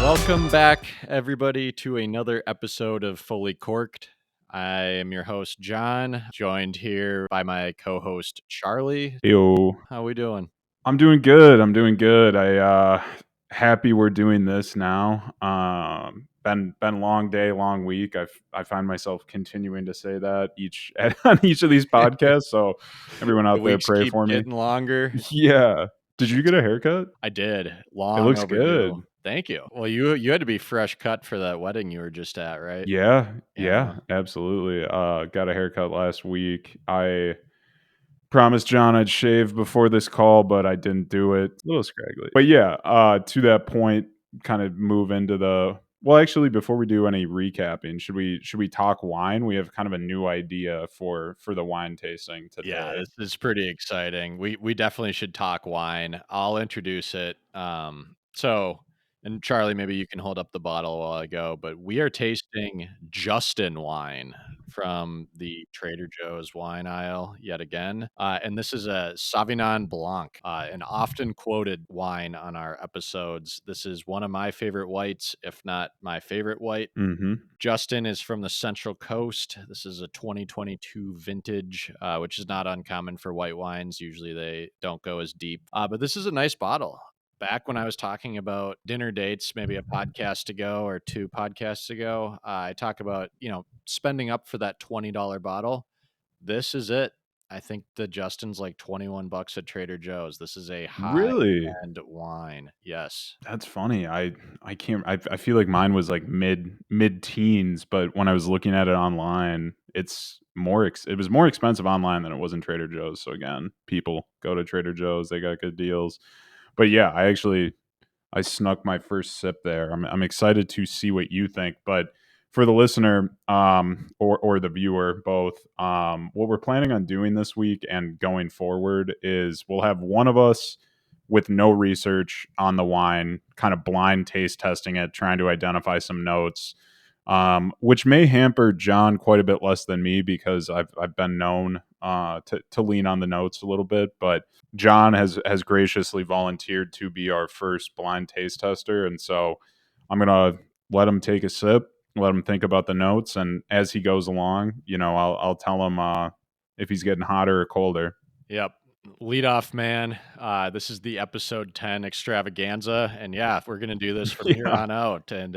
Welcome back, everybody, to another episode of Fully Corked. I am your host, John, joined here by my co-host, Charlie. Yo, How we doing? I'm doing good. I happy we're doing this now. Been long day, long week. I find myself continuing to say that on each of these podcasts. So everyone The out there, weeks pray keep for me. getting longer. Yeah. Did you get a haircut? I did. It Long looks overdue. good. Thank you. Well, you had to be fresh cut for that wedding you were just at, right? Yeah, absolutely. Got a haircut last week. I promised John I'd shave before this call, but I didn't do it. A little scraggly. But yeah, to that point, kind of move into actually, before we do any recapping, should we talk wine? We have kind of a new idea for the wine tasting Yeah, today. this is pretty exciting. We definitely should talk wine. I'll introduce it. And Charlie, maybe you can hold up the bottle while I go, but we are tasting Justin wine from the Trader Joe's wine aisle yet again. And this is a Sauvignon Blanc, an often quoted wine on our episodes. This is one of my favorite whites, if not my favorite white. Mhm. Justin is from the Central Coast. This is a 2022 vintage, which is not uncommon for white wines. Usually they don't go as deep. But this is a nice bottle. Back when I was talking about dinner dates, maybe a podcast ago or two podcasts ago, I talk about, spending up for that $20 bottle. This is it. I think the Justin's like $21 at Trader Joe's. This is a high Really? end wine. Yes. That's funny. I can't I feel like mine was like mid-teens, but when I was looking at it online, it was more expensive online than it was in Trader Joe's. So again, people go to Trader Joe's, they got good deals. But yeah, I snuck my first sip there. I'm excited to see what you think, but for the listener, or the viewer, both, what we're planning on doing this week and going forward is we'll have one of us with no research on the wine, kind of blind taste testing it, trying to identify some notes, which may hamper John quite a bit less than me because I've been known to lean on the notes a little bit, but John has graciously volunteered to be our first blind taste tester, and so I'm gonna let him take a sip, let him think about the notes, and as he goes along, I'll tell him if he's getting hotter or colder. Yep. Lead off, man. This is the episode 10 extravaganza. And yeah, we're going to do this from here Yeah. on out. And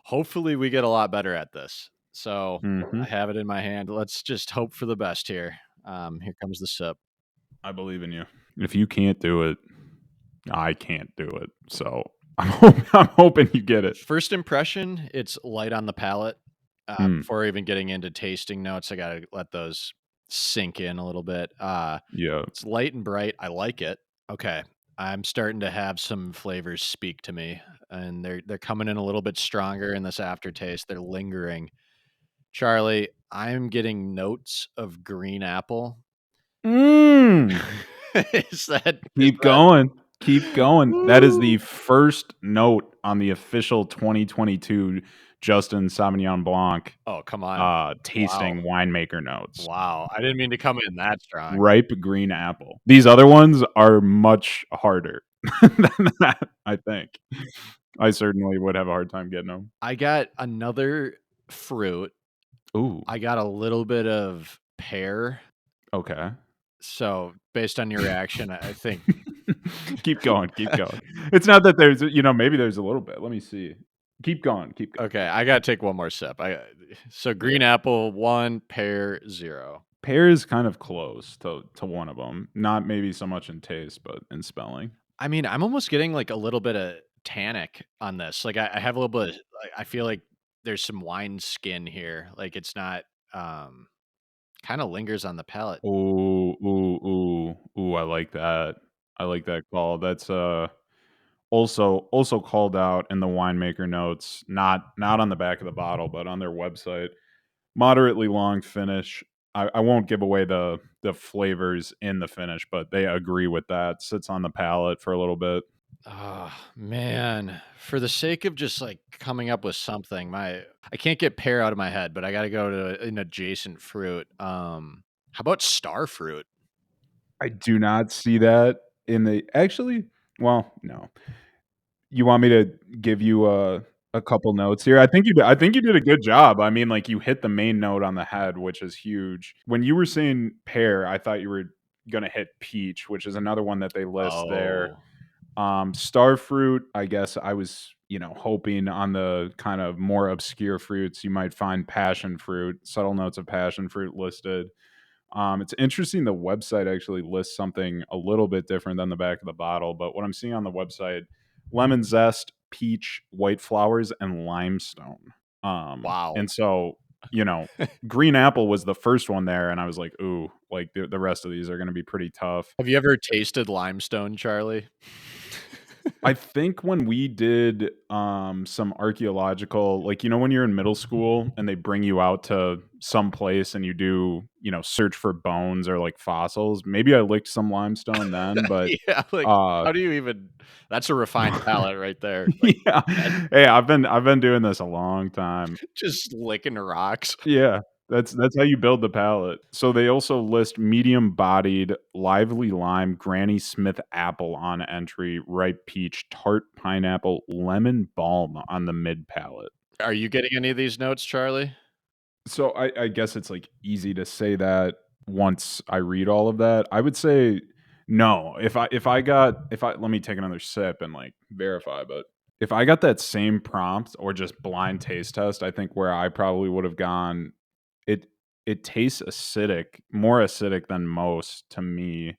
hopefully we get a lot better at this. So I Hmm. have it in my hand. Let's just hope for the best here. Here comes the sip. I believe in you. If you can't do it, I can't do it. So I'm hoping you get it. First impression, it's light on the palate. Mm, Before even getting into tasting notes, I got to let those sink in a little bit. yeah. It's light and bright. I like it. Okay. I'm starting to have some flavors speak to me, and they're coming in a little bit stronger in this aftertaste. They're lingering. Charlie, I'm getting notes of green apple. Mm. is that is Keep that going. Keep going. That is Woo! the first note on the official 2022 Justin Sauvignon Blanc Oh, come on. Wow. tasting winemaker notes. Wow. I didn't mean to come in that strong. Ripe green apple. These other ones are much harder than that, I think. I certainly would have a hard time getting them. I got another fruit. Ooh, I got a little bit of pear. okay. So, based on your reaction, I think Keep going, keep going. It's not that maybe there's a little bit. Let me see. Keep going, keep going. okay, I gotta take one more sip. So Yeah. green apple 1, pear 0. Pear is kind of close to one of them. Not maybe so much in taste, but in spelling. I mean, I'm almost getting like a little bit of tannic on this. Like I have a little bit. I feel like there's some wine skin here. Like it's not. Um, Kind of lingers on the palate. Ooh, ooh, ooh, ooh, I like that. I like that call. That's, also called out in the winemaker notes, not on the back of the bottle, but on their website. Moderately long finish. I won't give away the flavors in the finish, but they agree with that. Sits on the palate for a little bit. Oh man, for the sake of just like coming up with something, I can't get pear out of my head, but I got to go to an adjacent fruit. How about star fruit? I do not see that in the actually, well, no. You want me to give you a couple notes here? I think you did a good job. I mean, like, you hit the main note on the head, which is huge. When you were saying pear, I thought you were gonna hit peach, which is another one that they list there. Oh, Star fruit, I guess I was, hoping on the kind of more obscure fruits, you might find passion fruit, subtle notes of passion fruit listed. It's interesting the website actually lists something a little bit different than the back of the bottle, but what I'm seeing on the website, lemon zest, peach, white flowers, and limestone. wow. And so, you know, green apple was the first one there, and I was like, ooh, like the rest of these are going to be pretty tough. Have you ever tasted limestone, Charlie? I think when we did some archaeological, like, when you're in middle school and they bring you out to some place and you do, search for bones or like fossils, maybe I licked some limestone then, but Yeah, like, uh how do you even that's a refined palate right there. Like, yeah. that Hey, I've been doing this a long time. just licking rocks. Yeah, that's how you build the palate. So they also list medium-bodied, lively lime, Granny Smith apple on entry, ripe peach, tart pineapple, lemon balm on the mid palate. Are you getting any of these notes, Charlie? So I guess it's, like, easy to say that once I read all of that. I would say no. If I let me take another sip and, like, verify, but if I got that same prompt or just blind taste test, I think where I probably would have gone, it it tastes acidic, more acidic than most to me,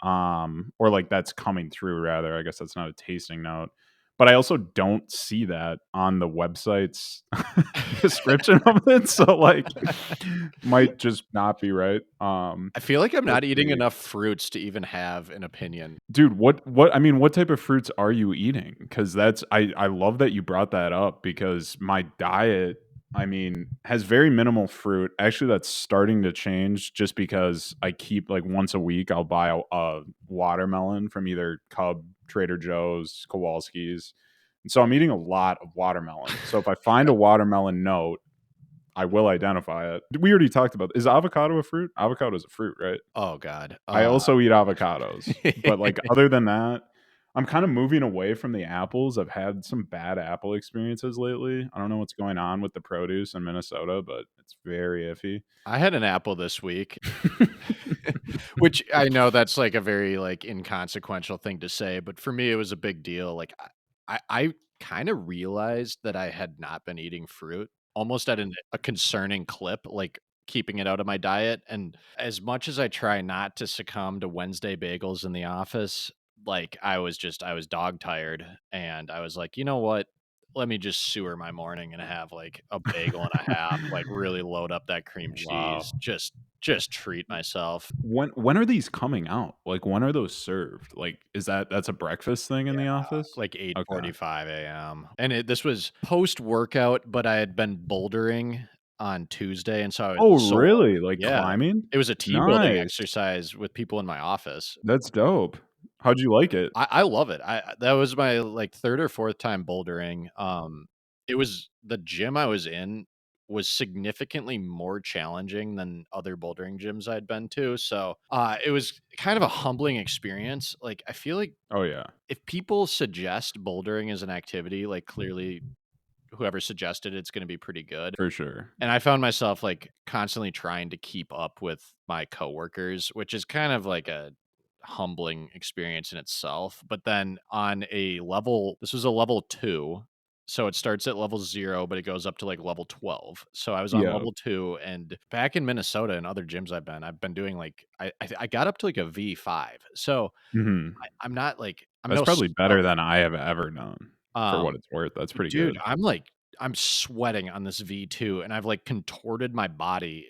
or like that's coming through rather. I guess that's not a tasting note. But I also don't see that on the website's description of it, so, like, might just not be right. I feel like I'm Let's not eating see. enough fruits to even have an opinion. Dude, what I mean, what type of fruits are you eating? Because I love that you brought that up because my diet, I mean, has very minimal fruit. Actually, that's starting to change just because I keep, like, once a week, I'll buy a watermelon from either Cub, Trader Joe's, Kowalski's, and so I'm eating a lot of watermelon. So if I find a watermelon note, I will identify it. We already talked about, is avocado a fruit? Avocado is a fruit, right? Oh god. I also eat avocados, but, like, other than that, I'm kinda moving away from the apples. I've had some bad apple experiences lately. I don't know what's going on with the produce in Minnesota, but it's very iffy. I had an apple this week, which I know that's, like, a very, like, inconsequential thing to say, but for me, it was a big deal. Like, I kinda realized that I had not been eating fruit almost at a concerning clip, like, keeping it out of my diet, and as much as I try not to succumb to Wednesday bagels in the office, like, I was dog tired, and I was like, "You know what? Let me just sewer my morning and have, like, a bagel and a half, like, really load up that cream cheese, Wow. just treat myself." When are these coming out? Like, when are those served? Like, that's a breakfast thing in the office? Like Okay. 8:45 AM. And this was post-workout, but I had been bouldering on Tuesday, and so I was Oh, sore. really? Like, Yeah. climbing? It was a team building Nice. exercise with people in my office. That's dope. How'd you like it? I love it. That was my, like, 3rd or 4th time bouldering. It was the gym I was in was significantly more challenging than other bouldering gyms I'd been to, so, it was kind of a humbling experience. Like, I feel like Oh, yeah. if people suggest bouldering as an activity, like, clearly whoever suggested it's gonna be pretty good. For sure. And I found myself, like, constantly trying to keep up with my coworkers, which is kind of like a humbling experience in itself. But then on a level this was a level 2, so it starts at level 0, but it goes up to, like, level 12. So I was on Yeah. level 2, and back in Minnesota and other gyms I've been doing, like I got up to, like, a V5. So Mhm. I'm not, like I'm That's no probably scrub. better than I have ever done, for what Um, it's worth. That's pretty Dude, good. I'm sweating on this V2 and I've, like, contorted my body.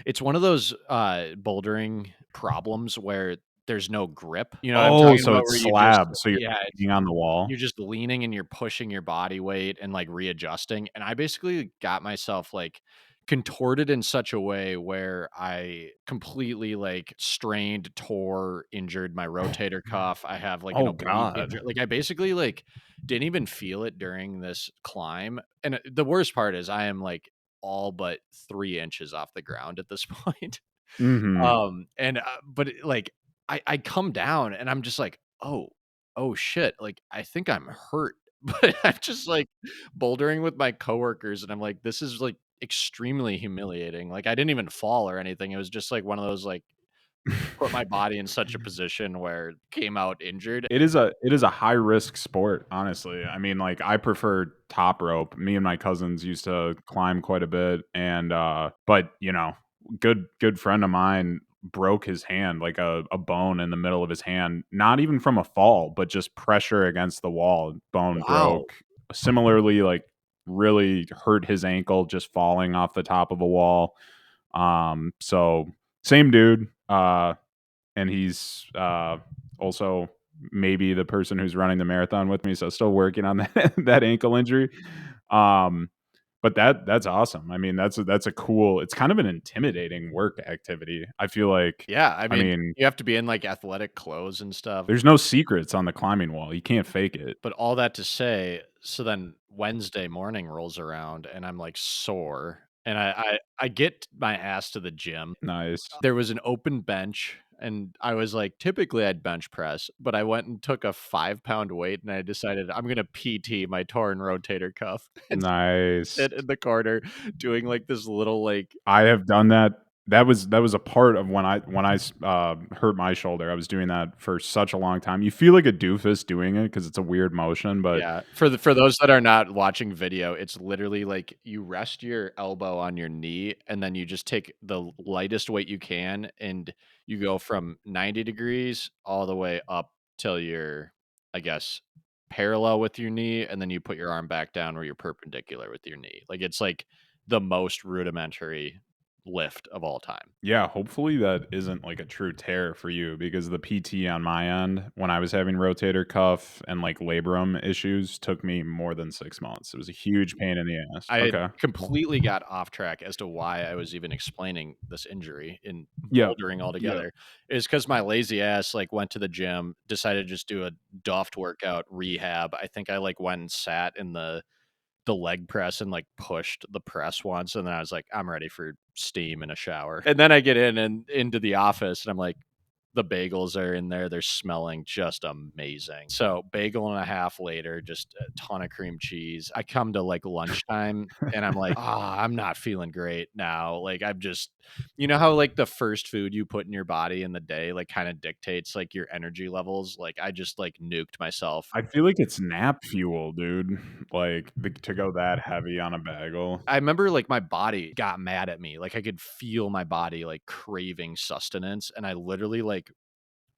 It's one of those, bouldering problems where there's no grip. You know what I'm Oh, talking so about? it's Where you just slab, so you're yeah, leaning on the you're wall? just leaning and you're pushing your body weight and, like, readjusting, and I basically got myself, like, contorted in such a way where I completely, like, strained, tore, injured my rotator cuff. I have, like, an Oh oblique injury. god. Like, I basically, like, didn't even feel it during this climb, and, the worst part is I am, like, all but 3 inches off the ground at this point. Mhm. But, like, I come down and I'm just like, "Oh." "Oh shit, like I think I'm hurt." But I'm just like bouldering with my coworkers and I'm like, "This is like extremely humiliating." Like I didn't even fall or anything. It was just like one of those like put my body in such a position where came out injured. It is a high risk sport, honestly. I mean, like, I prefer top rope. Me and my cousins used to climb quite a bit, and but good friend of mine broke his hand, like a bone in the middle of his hand, not even from a fall, but just pressure against the wall. Bone Wow. broke. Similarly, like really hurt his ankle just falling off the top of a wall. So same dude. And he's also maybe the person who's running the marathon with me, so still working on that that ankle injury. Um, but that's awesome. I mean, that's a cool. It's kind of an intimidating work activity. I feel like. Yeah, I I mean, mean, you have to be in like athletic clothes and stuff. there's no secrets on the climbing wall. You can't fake it. But all that to say, so then Wednesday morning rolls around and I'm like sore and I get my ass to the gym. Nice, There was an open bench and I was like, typically I'd bench press, but I went and took a 5 pound weight and I decided I'm gonna PT my torn rotator cuff and nice. sit in the corner doing like this little like I have done that. That was a part of when I hurt my shoulder. I was doing that for such a long time. You feel like a doofus doing it because it's a weird motion, but yeah, for those that are not watching video, it's literally like you rest your elbow on your knee and then you just take the lightest weight you can and you go from 90 degrees all the way up till you're, I guess, parallel with your knee, and then you put your arm back down where you're perpendicular with your knee. Like it's like the most rudimentary lift of all time. yeah, hopefully that isn't like a true tear for you because the PT on my end, when I was having rotator cuff and like labrum issues, took me more than 6 months. It was a huge pain in the ass. I had Okay. completely got off track as to why I was even explaining this injury in Yeah. bouldering Yeah. altogether. Is because my lazy ass, like, went to the gym, decided to just do a Duft workout rehab. I think I, like, went and sat in the leg press and, like, pushed the press once, and then I was like, "I'm ready for steam and a shower." And then I get in and into the office, and I'm like, the bagels are in there, they're smelling just amazing. So, bagel and a half later, just a ton of cream cheese. I come to, like, lunchtime, and I'm like, "Ah, I'm not feeling great now." Like, I'm just you know how, like, the first food you put in your body in the day, like, kinda dictates, like, your energy levels? Like, I just, like, nuked myself. I feel like it's nap fuel, dude. Like to go that heavy on a bagel. I remember, like, my body got mad at me, like, I could feel my body, like, craving sustenance, and I literally, like,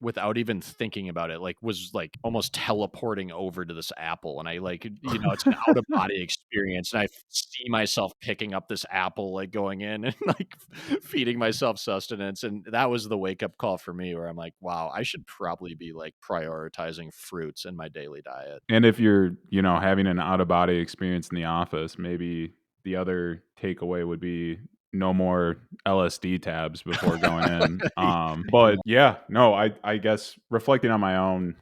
without even thinking about it, like, was, like, almost teleporting over to this apple, and I, like, it's an out of body experience, and I see myself picking up this apple, like, going in and, like, feeding myself sustenance, and that was the wake-up call for me where I'm like, "Wow, I should probably be, like, prioritizing fruits in my daily diet." And if you're, having an out of body experience in the office, maybe the other takeaway would be no more LSD tabs before going in. But yeah, no, I guess reflecting on my own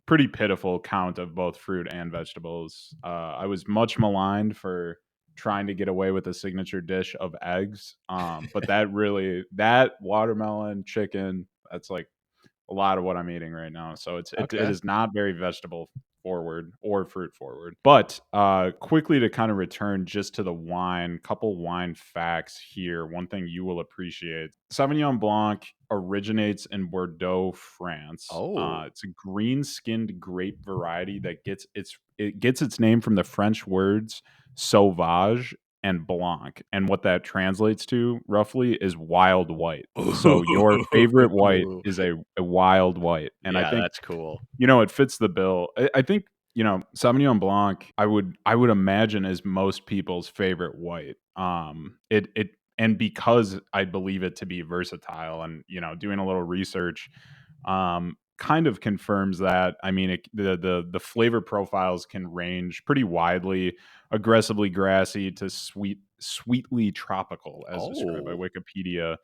pretty pitiful count of both fruit and vegetables. I was much maligned for trying to get away with a signature dish of eggs. But that watermelon, chicken, that's like a lot of what I'm eating right now. So it Okay. is not very vegetable forward or fruit forward. But quickly to kind of return just to the wine, couple wine facts here. One thing you will appreciate: Sauvignon Blanc originates in Bordeaux, France. Oh. It's a green-skinned grape variety that gets its name from the French words sauvage and blanc. And what that translates to roughly is wild white. So your favorite white is a wild white. And I Yeah, think, that's cool. it fits the bill. I think, Sauvignon Blanc, I would imagine is most people's favorite white. And because I believe it to be versatile and, doing a little research, kind of confirms that. I mean, the flavor profiles can range pretty widely, aggressively grassy to sweetly tropical, as described by Oh. Wikipedia.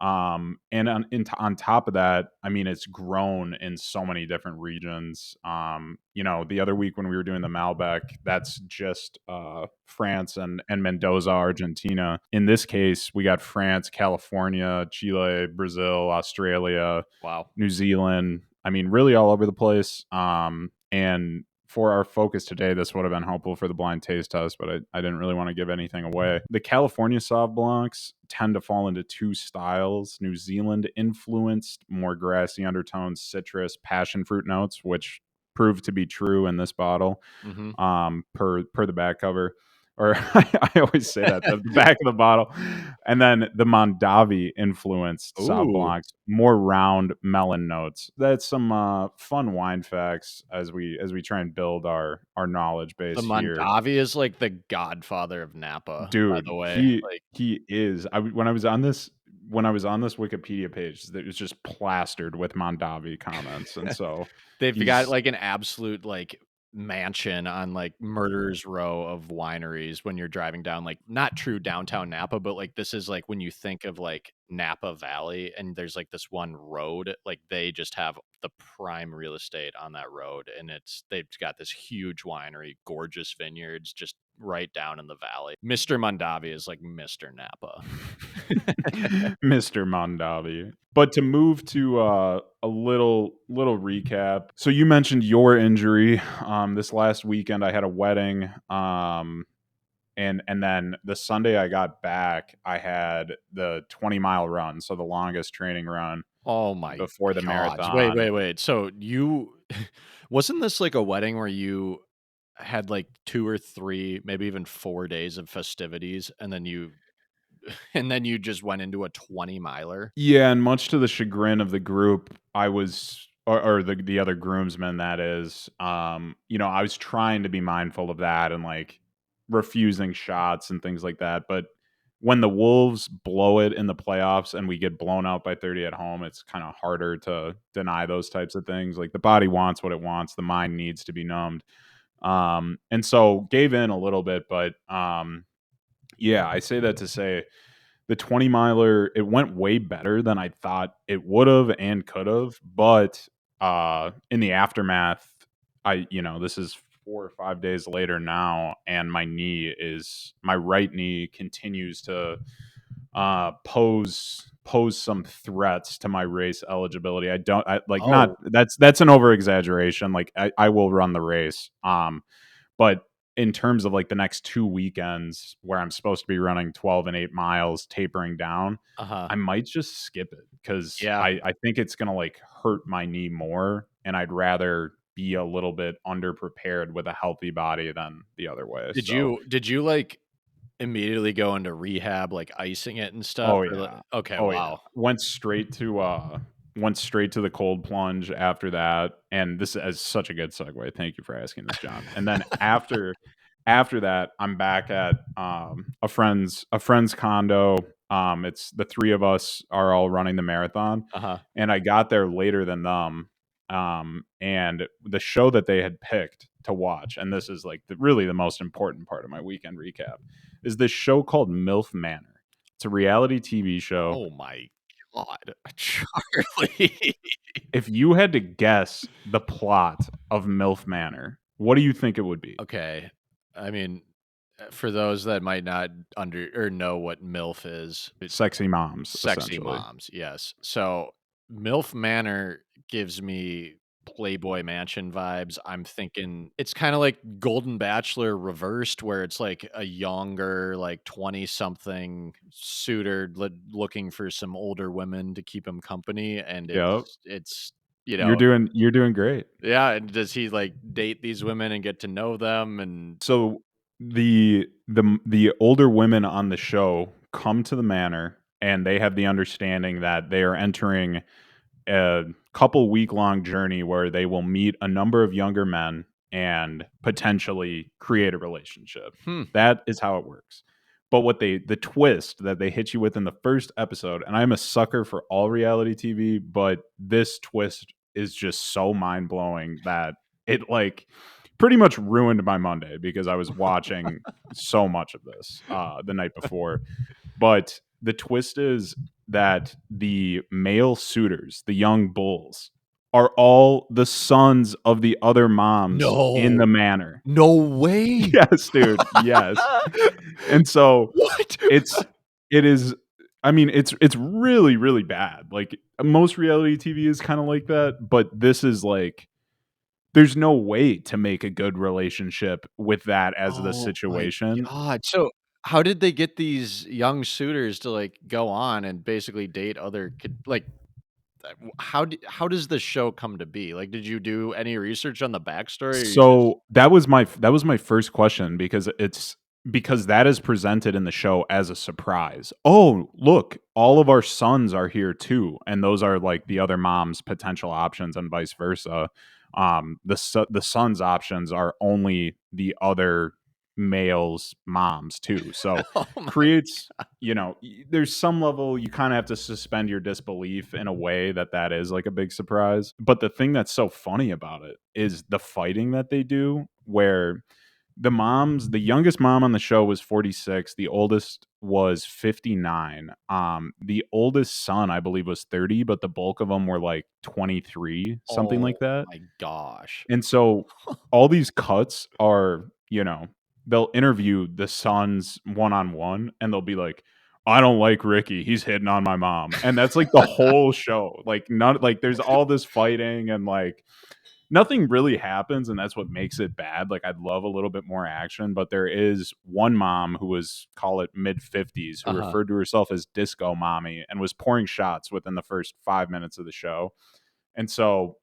And on top of that, I mean, it's grown in so many different regions. The other week when we were doing the Malbec, that's just France and Mendoza, Argentina. In this case, we got France, California, Chile, Brazil, Australia, Wow. New Zealand. I mean, really all over the place. And for our focus today, this would have been helpful for the blind taste test, but I didn't really want to give anything away. The California Sauv Blancs tend to fall into two styles: New Zealand influenced, more grassy undertones, citrus, passion fruit notes, which proved to be true in this bottle, Hmm. per the back cover. Or I always say that the back of the bottle, and then the Mondavi influenced Sauv Ooh, Blancs, more round melon notes. That's some fun wine facts as we try and build our knowledge the base here, Mondavi is like the godfather of Napa, by dude. the way. He Like, he is. When I was on this Wikipedia page, that was just plastered with Mondavi comments, and so they've got, he's like, an absolute, like, mansion on, like, Murder's Row of wineries when you're driving down, like, not true downtown Napa, but, like, this is, like, when you think of, like, Napa Valley and there's, like, this one road, like, they just have the prime real estate on that road, and they've got this huge winery, gorgeous vineyards just right down in the valley. Mr. Mondavi is like Mr. Napa. Mr. Mondavi. But to move to a little recap. So you mentioned your injury. This last weekend I had a wedding. And then the Sunday I got back, I had the 20-mile run, so the longest training run Oh my before the gosh. Wait, marathon. wait, wait. So you wasn't this like a wedding where you had like 2 or 3, maybe even 4 days of festivities and then you and then you just went into a 20 miler? Yeah, and much to the chagrin of the group, I was or the other groomsmen, that is, I was trying to be mindful of that and like refusing shots and things like that. But when the Wolves blow it in the playoffs and we get blown out by 30 at home, it's kind of harder to deny those types of things. Like the body wants what it wants, the mind needs to be numbed. And so gave in a little bit, but yeah, I say that to say the 20 miler, it went way better than I thought it would have and could have. But in the aftermath, this is 4 or 5 days later now, and my right knee continues to pose some threats to my race eligibility. I don't I like not Oh, that's an over exaggeration. Like I will run the race. But in terms of like the next 2 weekends where I'm supposed to be running 12 and 8 miles tapering down, uh-huh. I might just skip it because Yeah. I think it's gonna like hurt my knee more, and I'd rather be a little bit underprepared with a healthy body than the other way. So Did you like immediately go into rehab, like icing it and stuff? oh Or yeah. okay, Oh yeah. wow. Went straight to the cold plunge after that. And this is such a good segue. Thank you for asking this, John. And then after that, I'm back at a friend's condo. It's the three of us are all running the marathon. Uh-huh. And I got there later than them. And the show that they had picked to watch, and this is like really the most important part of my weekend recap, is this show called MILF Manor. It's a reality TV show. Oh my god. Charlie. If you had to guess the plot of MILF Manor, what do you think it would be? Okay. I mean, for those that might not under or know what MILF is, Sexy moms, sexy essentially. moms, yes. So, MILF Manor gives me Playboy Mansion vibes. I'm thinking it's kinda like Golden Bachelor reversed, where it's like a younger, like 20-something suitor looking for some older women to keep him company, and Yep. it's, you You're know doing great. yeah, and does he, like, date these women and get to know them and So the older women on the show come to the manor, and they have the understanding that they are entering a couple week long journey where they will meet a number of younger men and potentially create a relationship. hmm. That is how it works. But the twist that they hit you with in the first episode, and I'm a sucker for all reality TV, but this twist is just so mind blowing that it like pretty much ruined my Monday because I was watching so much of this the night before. But the twist is that the male suitors, the young bulls, are all the sons of the other moms in No. the manor. No way. Yes, dude. Yes. And so What? it's it is I mean, it's really, really bad. Like, most reality TV is kinda like that, but this is like there's no way to make a good relationship with that as the Oh my situation. god. So, how did they get these young suitors to, like, go on and basically date other kid like, how does the show come to be? Like, did you do any research on the backstory, or you just So, that was my first question because that is presented in the show as a surprise. "Oh, look, all of our sons are here too," and those are, like, the other mom's potential options and vice versa. The son's options are only the other male's moms too, so Oh my creates there's some level you kinda have to suspend your disbelief in a way that that is, like, a big surprise, but the thing that's so funny about it is the fighting that they do where the youngest mom on the show was 46, the oldest was 59. The oldest son, I believe, was 30, but the bulk of them were, like, 23, something oh like that. my gosh. And so all these cuts are, they'll interview the sons one on one and they'll be like, I don't like Ricky. He's hitting on my mom. And that's like the whole show. Like none like there's all this fighting and like nothing really happens and that's what makes it bad. Like I'd love a little bit more action, but there is one mom who was call it mid 50s who Uh-huh. referred to herself as disco mommy and was pouring shots within the first 5 minutes of the show. And so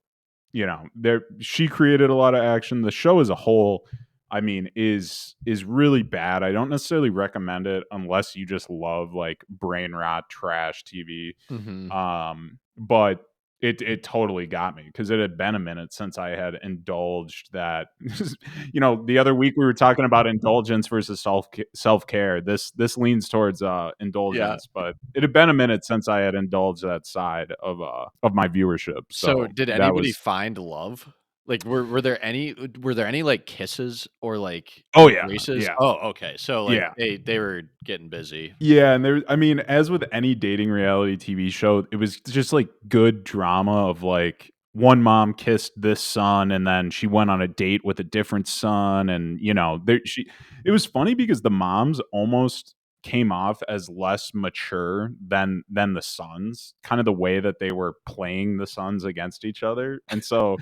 there she created a lot of action. The show as a whole, I mean, is really bad. I don't necessarily recommend it unless you just love like brain rot trash TV. Mhm. But it totally got me because it had been a minute since I had indulged that. The other week we were talking about indulgence versus self care. This leans towards Yeah. indulgence, but it had been a minute since I had indulged that side of my viewership. So, So did that anybody was find love? Like, were there any, like, kisses or, like, oh yeah, embraces? yeah. Oh, okay. So, like, Yeah. they were getting busy. Yeah, and I mean, as with any dating reality TV show, it was just like good drama of like one mom kissed this son and then she went on a date with a different son and it was funny because the moms almost came off as less mature than the sons, kind of the way that they were playing the sons against each other. And so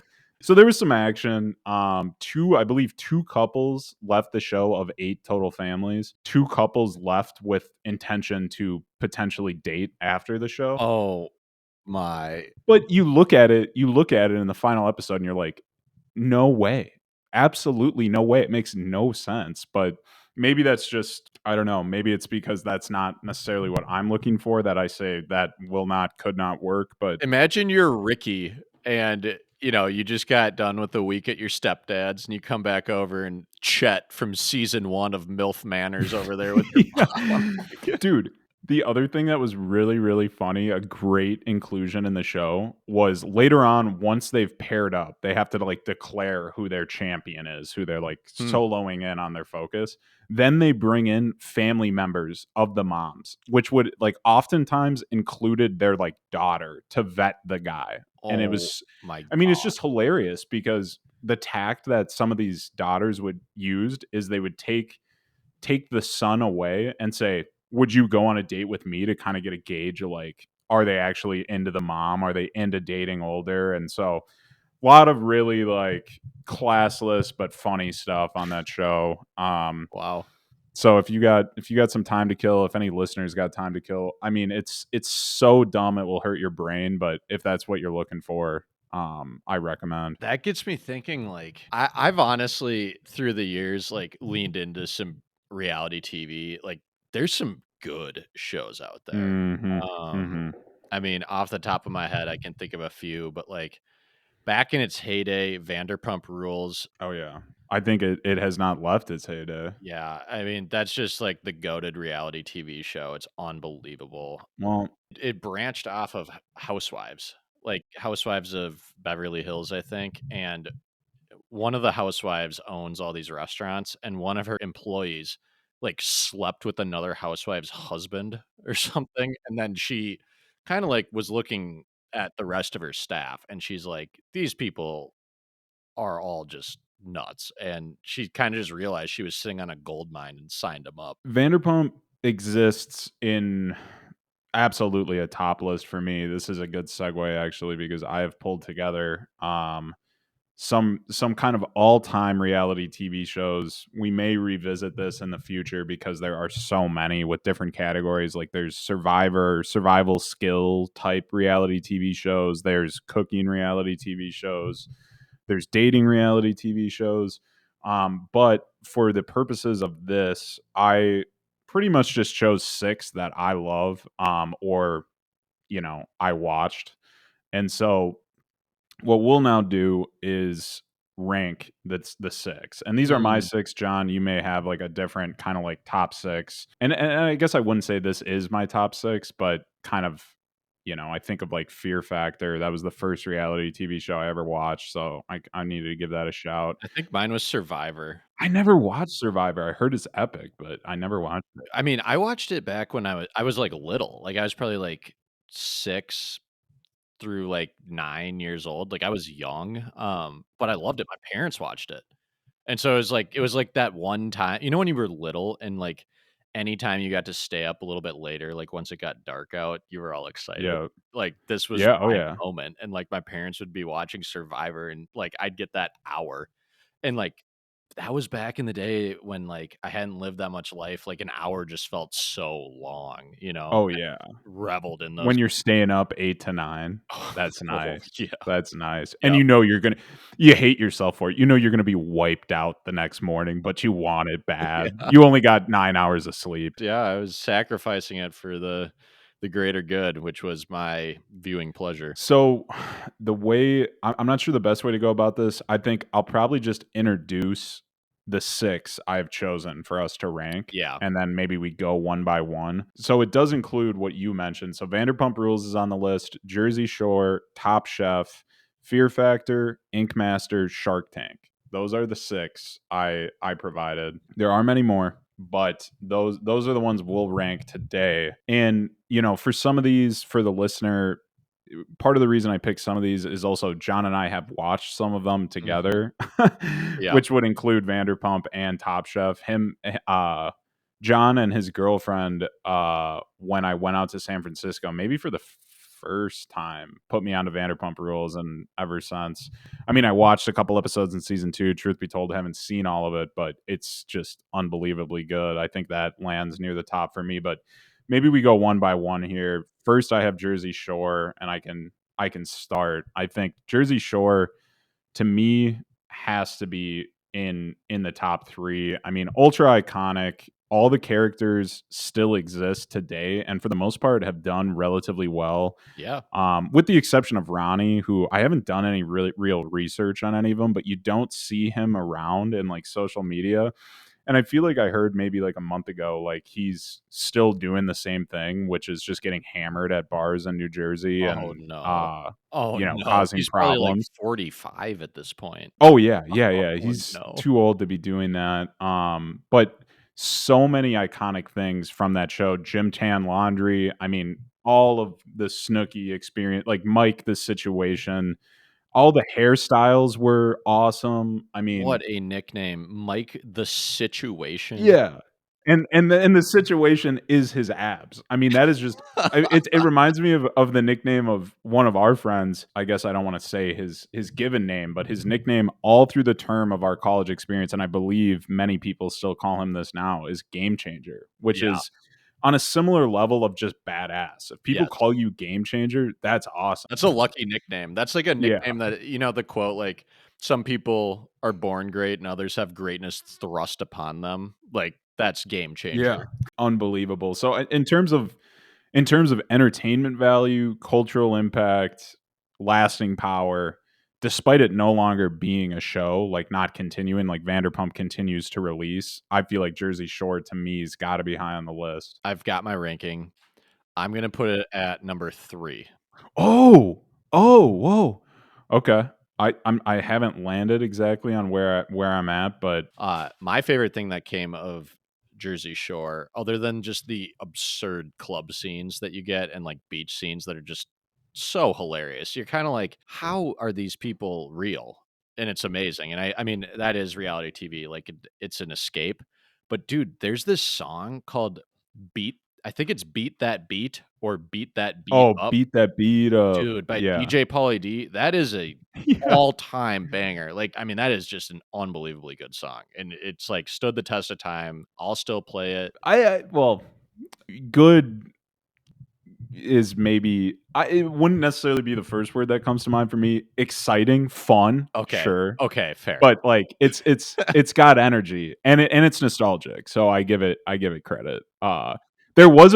there was some action. I believe two couples left the show of 8 total families. Two couples left with intention to potentially date after the show. Oh my. But you look at it in the final episode and you're like, no way. Absolutely no way. It makes no sense. But maybe that's just I don't know. Maybe it's because that's not necessarily what I'm looking for that I say that could not work. But Imagine you're Ricky and, you just got done with the week at your stepdad's, and you come back over, and Chet from season 1 of MILF Manors over there with your Yeah. mom. Dude, the other thing that was really, really funny, a great inclusion in the show, was later on, once they've paired up, they have to like declare who their champion is, who they're like Hmm. soloing in on their focus. Then they bring in family members of the moms, which would like oftentimes included their like daughter to vet the guy. And it Oh was, my I mean, it's god. just hilarious because the tact that some of these daughters would used is they would take the son away and say, "Would you go on a date with me?" to kind of get a gauge of like, are they actually into the mom? Are they into dating older? And so a lot of really like classless but funny stuff on that show. Wow. So if you got some time to kill, if any listeners got time to kill, I mean it's so dumb it will hurt your brain, but if that's what you're looking for, I recommend. That gets me thinking, like, I've honestly, through the years, like, leaned into some reality TV. Like, there's some good shows out there. Mhm. Um, Mhm. I mean, off the top of my head, I can think of a few, but, like, back in its heyday, Vanderpump Rules. Oh yeah. I think it has not left its heyday. Yeah, I mean, that's just, like, the goated reality TV show. It's unbelievable. Well, It branched off of Housewives, like Housewives of Beverly Hills, I think, and one of the housewives owns all these restaurants, and one of her employees, like, slept with another housewife's husband or something, and then she kinda, like, was looking at the rest of her staff, and she's like, "These people are all just nuts," and she kinda just realized she was sitting on a gold mine and signed them up. Vanderpump exists in absolutely a top list for me. This is a good segue actually because I have pulled together some kind of all-time reality TV shows. We may revisit this in the future because there are so many with different categories. Like there's survivor, survival skill type reality TV shows, there's cooking reality TV shows, there's dating reality TV shows. But for the purposes of this, I pretty much just chose 6 that I love or I watched. And so what we'll now do is rank that's the 6. And these are my Mm. 6, John. You may have like a different kind of like top 6. And I guess I wouldn't say this is my top 6, but kind of, I think of like Fear Factor. That was the first reality TV show I ever watched, so I needed to give that a shout. I think mine was Survivor. I never watched Survivor. I heard it's epic, but I never watched it. I mean, I watched it back when I was, like, little, like, I was probably, like, 6 through, like, 9 years old, like, I was young, but I loved it, my parents watched it, and so it was like that one time when you were little and, like, anytime you got to stay up a little bit later, like, once it got dark out, you were all excited, Yeah. like, this was Yeah, oh my yeah. moment, and, like, my parents would be watching Survivor, and, like, I'd get that hour, and, like, that was back in the day when, like, I hadn't lived that much life, like, an hour just felt so long, Oh I yeah. reveled in those. When you're staying up 8 to 9, that's Oh, nice. yeah, That's nice, and yep, you hate yourself for it. You know you're gonna be wiped out the next morning, but you want it bad. yeah, You only got 9 hours of sleep. yeah, I was sacrificing it for the greater good, which was my viewing pleasure. So, the way I'm not sure the best way to go about this. I think I'll probably just introduce the 6 I've chosen for us to rank, Yeah, and then maybe we go one by one. So, it does include what you mentioned. So, Vanderpump Rules is on the list, Jersey Shore, Top Chef, Fear Factor, Ink Master, Shark Tank. Those are the 6 I provided. There are many more, but those are the ones we'll rank today. And, for some of these, for the listener, part of the reason I picked some of these is also John and I have watched some of them mhm, together, yeah, which would include Vanderpump and Top Chef. John and his girlfriend, when I went out to San Francisco, maybe for the first time, put me onto Vanderpump Rules, and ever since. I mean, I watched a couple episodes in season 2. Truth be told, I haven't seen all of it, but it's just unbelievably good. I think that lands near the top for me, but maybe we go one by one here. First, I have Jersey Shore, and I can start. I think Jersey Shore to me has to be in the top 3. I mean, ultra iconic. All the characters still exist today, and for the most part, have done relatively well. yeah, With the exception of Ronnie, who I haven't done any really real research on any of them, but you don't see him around in like social media. And I feel like I heard maybe like a month ago, like he's still doing the same thing, which is just getting hammered at bars in New Jersey oh, and, no. Oh, no, causing he's probably, like, problems. 45 at this point. Oh yeah, yeah, yeah. Oh, He's no. too old to be doing that. But so many iconic things from that show. Jim Tan Laundry. I mean, all of the Snooki experience, like Mike, the situation. All the hairstyles were awesome. I mean, What a nickname, Mike the Situation. yeah. And the situation is his abs. I mean, that is just it reminds me of the nickname of one of our friends. I guess I don't wanna say his given name, but his nickname all through the term of our college experience, and I believe many people still call him this now, is Game Changer, which Yeah, is on a similar level of just badass. If people yes. call you Game Changer, that's awesome. That's a lucky nickname. That's like a Yeah. nickname that the quote, like, "Some people are born great and others have greatness thrust upon them." Like, that's game Yeah. changer. Unbelievable. So in terms of entertainment value, cultural impact, lasting power, despite it no longer being a show, like not continuing, like Vanderpump continues to release, I feel like Jersey Shore to me has got to be high on the list. I've got my ranking. I'm gonna put it at number 3. Oh, oh, whoa. Okay. I haven't landed exactly on where I'm at, but My favorite thing that came of Jersey Shore, other than just the absurd club scenes that you get and, like, beach scenes that are just so hilarious. You're kinda like, "How are these people real?" And it's amazing, and I mean, that is reality TV, like, it's an escape, but dude, there's this song called I think it's Beat That Beat or Beat That Beat Oh, Up. beat that beat up. Dude, by Yeah. DJ Pauly D, that is a Yeah. all-time banger. Like, I mean, that is just an unbelievably good song, and it's, like, stood the test of time. I'll still play it. I well, good is maybe it wouldn't necessarily be the first word that comes to mind for me. Exciting, fun, Okay. sure. Okay, fair. But, like, it's got energy, and it's nostalgic, so I give it credit. There was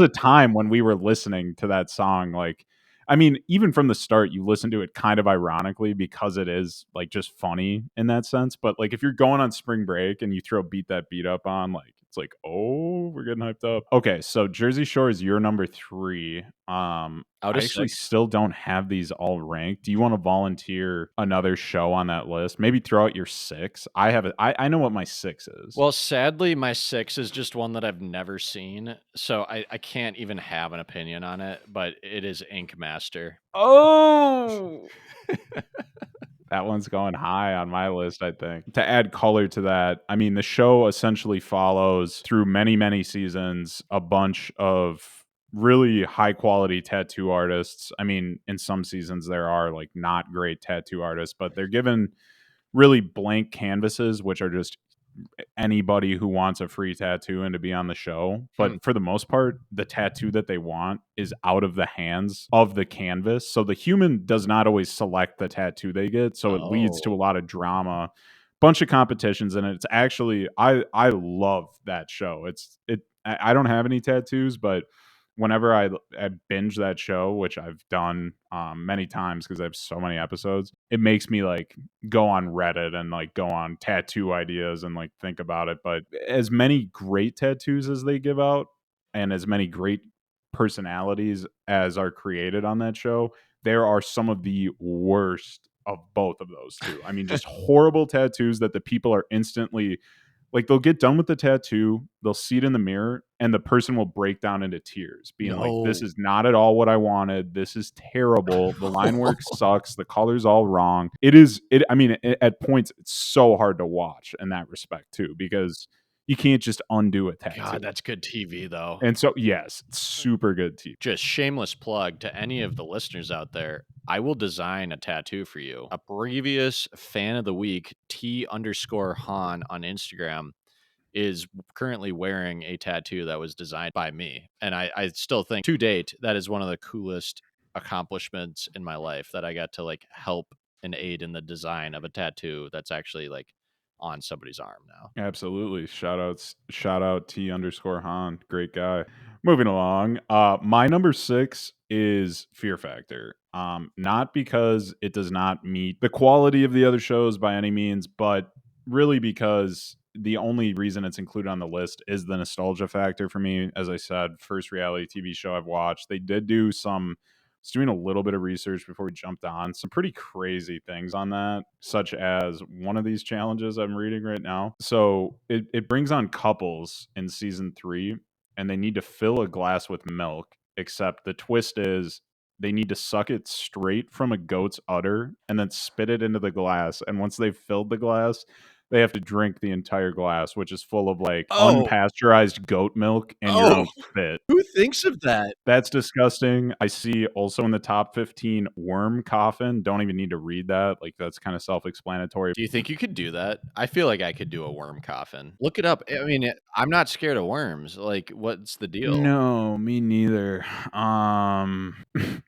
a time when we were listening to that song, like I mean, even from the start, you listen to it kind of ironically because it is, like, just funny in that sense, but, like, if you're going on spring break and you throw Beat That Beat Up on, like, it's like, "Oh, we're getting hyped up." Okay, so Jersey Shore is your number 3. Out I of actually 6. still don't have these all ranked. Do you wanna volunteer another show on that list? Maybe throw out your 6. I have it I know what my 6 is. Well, sadly, my 6 is just one that I've never seen, so I can't even have an opinion on it, but it is Ink Master. Oh! That one's going high on my list, I think. To add color to that, I mean, the show essentially follows through many, many seasons a bunch of really high quality tattoo artists. I mean, in some seasons there are like not great tattoo artists, but they're given really blank canvases, which are just anybody who wants a free tattoo and to be on the show. Hmm. But for the most part, the tattoo that they want is out of the hands of the canvas. So the human does not always select the tattoo they get. So it leads to a Oh. lot of drama, bunch of competitions, and it's actually I love that show. I don't have any tattoos, but whenever I binge that show, which I've done many times because I have so many episodes, it makes me like go on Reddit and like go on tattoo ideas and like think about it. But as many great tattoos as they give out and as many great personalities as are created on that show, there are some of the worst of both of those two. I mean, just horrible tattoos that the people are instantly like they'll get done with the tattoo, they'll see it in the mirror, and the person will break down into tears, being like, "This No. is not at all what I wanted. This is terrible. The line work sucks. The color's all wrong." It is. It. I mean, at points, it's so hard to watch in that respect too, because you can't just undo a God, tattoo. that's good TV, though. And so, yes, it's super good TV. Just shameless plug to any of the listeners out there. I will design a tattoo for you. A previous fan of the week, T_Han on Instagram, is currently wearing a tattoo that was designed by me. And I still think to date, that is one of the coolest accomplishments in my life that I got to like help and aid in the design of a tattoo that's actually like on somebody's arm now. Absolutely. Shout out T_Han. Great guy. Moving along. My number 6 is Fear Factor. Not because it does not meet the quality of the other shows by any means, but really because the only reason it's included on the list is the nostalgia factor for me. As I said, first reality TV show I've watched. They did do some was doing a little bit of research before we jumped on. Some pretty crazy things on that, such as one of these challenges I'm reading right now. So it brings on couples in season 3, and they need to fill a glass with milk, except the twist is they need to suck it straight from a goat's udder and then spit it into the glass. And once they've filled the glass, they have to drink the entire glass, which is full of like Oh, unpasteurized goat milk and your oh, own spit. who thinks of that? That's disgusting. I see also in the top 15 worm coffin. Don't even need to read that. Like that's kind of self-explanatory. Do you think you could do that? I feel like I could do a worm coffin. Look it up. I mean, I'm not scared of worms. Like, what's the deal? No, me neither.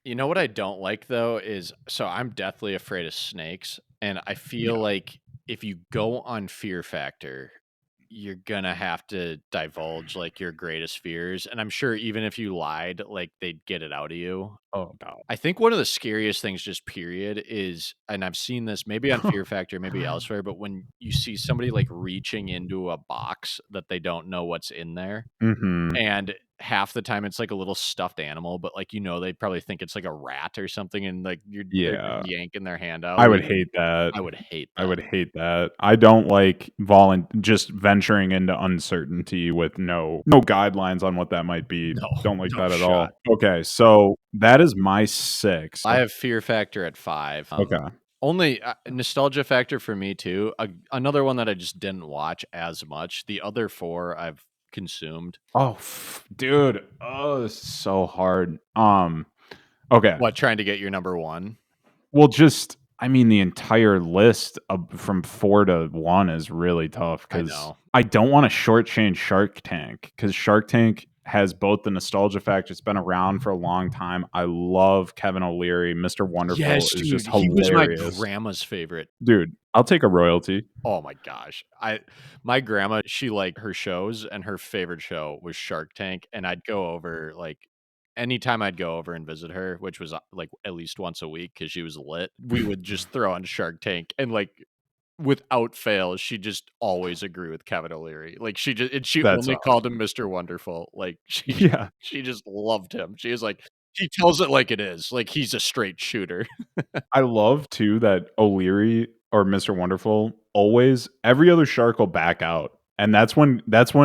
You know what I don't like though is so I'm deathly afraid of snakes, and I feel Yeah. like if you go on Fear Factor, you're gonna have to divulge like your greatest fears, and I'm sure even if you lied, like they'd get it out of you. Oh no. I think one of the scariest things, just period, is, and I've seen this maybe on Fear Factor, maybe elsewhere, but when you see somebody like reaching into a box that they don't know what's in there, Mhm. and half the time it's like a little stuffed animal, but like they probably think it's like a rat or something, and like they're just Yeah. yanking their hand out. I would hate that. I would hate I that. would hate that. I don't like just venturing into uncertainty with no guidelines on what that might be. No, Don't like no that at shot. all. Okay, so that is my 6. I have Fear Factor at 5. Okay. Only nostalgia factor for me too. Another one that I just didn't watch as much. The other 4 I've consumed? Oh, dude. Oh, this is so hard. Okay. What, trying to get your number 1? Well, just I mean, the entire list from 4 to 1 is really tough I because know. I don't wanna shortchange Shark Tank because Shark Tank has both the nostalgia factor, it's been around for a long time. I love Kevin O'Leary, Mr. Wonderful Yes, is just dude, he was my hilarious. grandma's favorite. Dude, I'll take a royalty. Oh my gosh. I My grandma, she liked her shows, and her favorite show was Shark Tank, and I'd go over, like anytime I'd go over and visit her, which was, like, at least once a week because she was lit, we would just throw on Shark Tank, and, like, without fail, she just always agree with Kevin O'Leary. Like, she That's only called him awesome. Mr. Wonderful. Like, Yeah. she just loved him. She was like, she tells it like it is, like he's a straight shooter. I love too that O'Leary or Mr. Wonderful always every other shark will back out. And that's when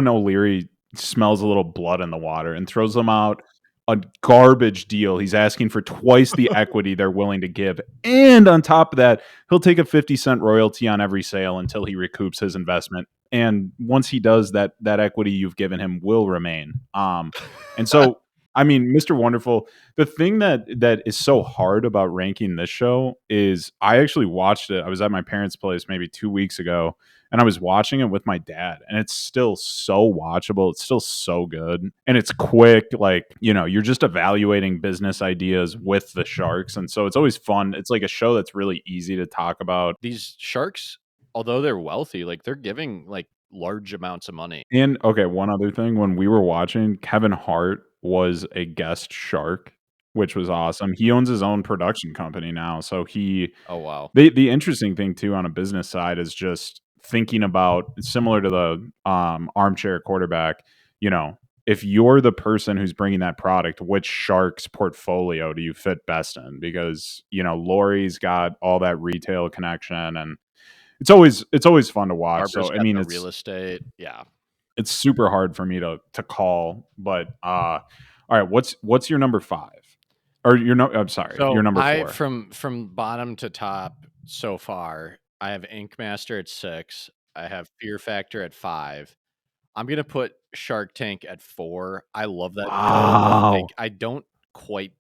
O'Leary smells a little blood in the water and throws them out a garbage deal. He's asking for twice the equity they're willing to give. And on top of that, he'll take a 50-cent royalty on every sale until he recoups his investment. And once he does that, that equity you've given him will remain. And so I mean, Mr. Wonderful, the thing that is so hard about ranking this show is I actually watched it. I was at my parents' place maybe 2 weeks ago, and I was watching it with my dad, and it's still so watchable. It's still so good, and it's quick. Like you're just evaluating business ideas with the sharks, and so it's always fun. It's like a show that's really easy to talk about. These sharks, although they're wealthy, like, they're giving, like, large amounts of money. And okay, one other thing, when we were watching, Kevin Hart was a guest shark, which was awesome. He owns his own production company now, so he Oh, wow. the interesting thing too on a business side is just thinking about similar to the armchair quarterback, you know, if you're the person who's bringing that product, which shark's portfolio do you fit best in? Because, Lori's got all that retail connection and it's always fun to watch. Barbara's So I got mean the it's real estate. Yeah. it's super hard for me to call, but all right, what's your number 5? Or your no I'm sorry, your So, number I 4. from bottom to top so far, I have Ink Master at 6, I have Fear Factor at 5. I'm gonna put Shark Tank at 4. I love that show, but, Wow. like, I don't quite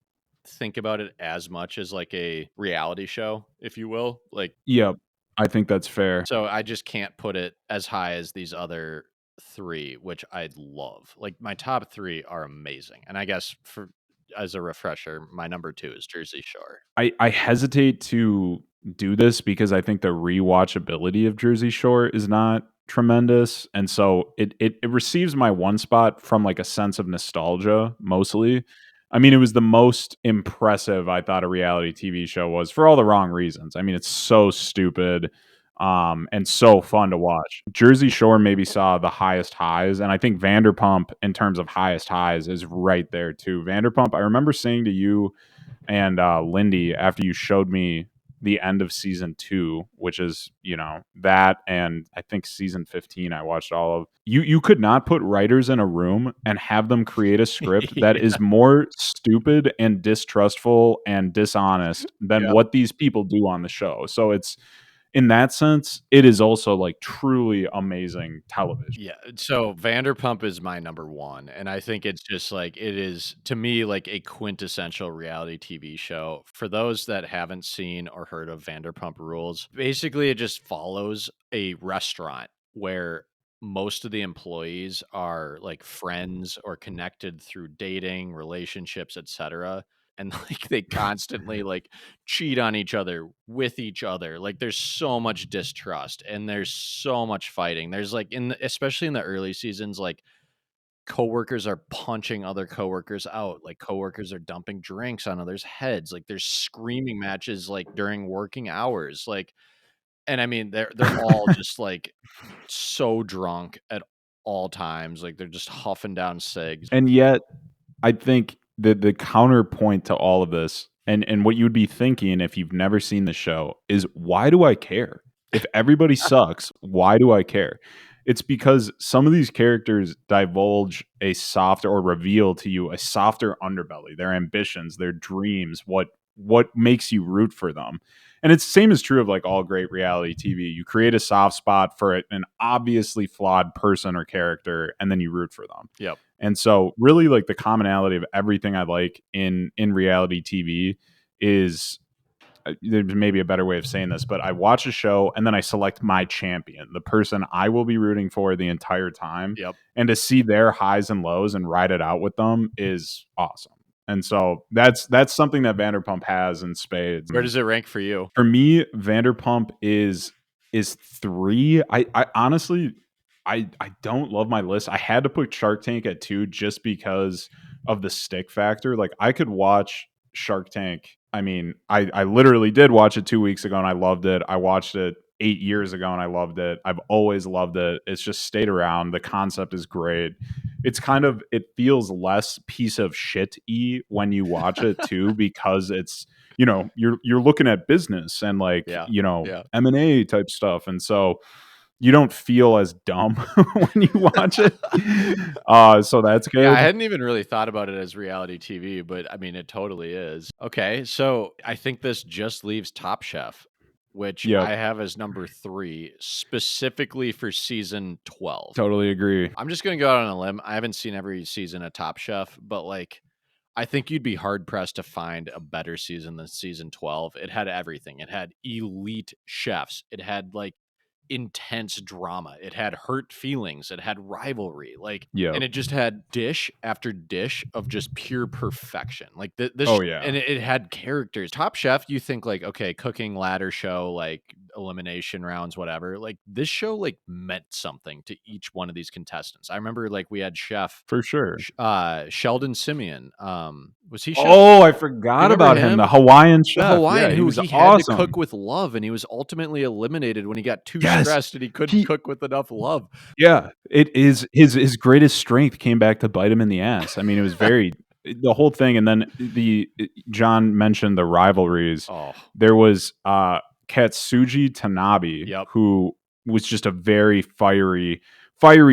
think about it as much as, like, a reality show, if you will. Like, Yep. I think that's fair. so I just can't put it as high as these other 3, which I love. Like, my top 3 are amazing, and I guess for as a refresher, my number 2 is Jersey Shore. I hesitate to do this because I think the rewatchability of Jersey Shore is not tremendous, and so it receives my 1 spot from, like, a sense of nostalgia, mostly. I mean, it was the most impressive I thought a reality TV show was for all the wrong reasons. I mean, it's so stupid, and so fun to watch. Jersey Shore maybe saw the highest highs, and I think Vanderpump, in terms of highest highs, is right there too. Vanderpump, I remember saying to you and Lindy after you showed me the end of season 2, which is that, and I think season 15 I watched all of. You could not put writers in a room and have them create a script that is more stupid and distrustful and dishonest than Yep. what these people do on the show. So it's in that sense, it is also like truly amazing television. Yeah, so Vanderpump is my number 1, and I think it's just, like, it is, to me, like, a quintessential reality TV show. For those that haven't seen or heard of Vanderpump Rules, basically, it just follows a restaurant where most of the employees are, like, friends or connected through dating, relationships, etcetera, and, like, they constantly, like, cheat on each other with each other. Like, there's so much distrust and there's so much fighting. There's, like, especially in the early seasons, like, coworkers are punching other coworkers out. Like, coworkers are dumping drinks on others' heads. Like, there's screaming matches, like, during working hours. Like, and I mean, they're all just, like, so drunk at all times. Like, they're just huffing down cigs. And yet I think the counterpoint to all of this, and what you would be thinking if you've never seen the show, is why do I care? If everybody sucks, why do I care? It's because some of these characters divulge a softer or reveal to you a softer underbelly, their ambitions, their dreams, what makes you root for them. And it's the same is true of like all great reality TV. You create a soft spot for an obviously flawed person or character, and then you root for them. Yep. And so really like the commonality of everything I like in reality TV is, there's maybe a better way of saying this, but I watch a show and then I select my champion, the person I will be rooting for the entire time. Yep. And to see their highs and lows and ride it out with them is awesome. And so that's something that Vanderpump has in spades. Where does it rank for you? For me, Vanderpump is 3. I honestly, I don't love my list. I had to put Shark Tank at 2 just because of the stick factor. Like I could watch Shark Tank. I mean, I literally did watch it 2 weeks ago and I loved it. I watched it 8 years ago and I loved it. I've always loved it. It's just stayed around. The concept is great. It's kind of, it feels less piece of shit-y when you watch it too, because it's, you know, you're looking at business and like, you know, M&A type stuff. And so you don't feel as dumb when you watch it. So that's good. Yeah, I hadn't even really thought about it as reality TV, but I mean, it totally is. Okay, so I think this just leaves Top Chef, which I have as number 3, specifically for season 12. Totally agree. I'm just going to go out on a limb. I haven't seen every season of Top Chef, but like, I think you'd be hard pressed to find a better season than season 12. It had everything. It had elite chefs. It had like intense drama. It had hurt feelings. It had rivalry. Like, and it just had dish after dish of just pure perfection. Like this. And it had characters. Top Chef, you think like, okay, cooking ladder show, like elimination rounds, whatever. Like this show like meant something to each one of these contestants. I remember like we had chef for sure. Sheldon Simeon. Was he chef? Oh, I forgot about him. The Hawaiian chef. The Hawaiian, yeah, who was he awesome. had to cook with love, and he was ultimately eliminated when he got too stressed and he couldn't cook with enough love. Yeah, it is his greatest strength came back to bite him in the ass. I mean, it was very the whole thing. And then John mentioned the rivalries. Oh. There was Katsuji Tanabe, who was just a very fiery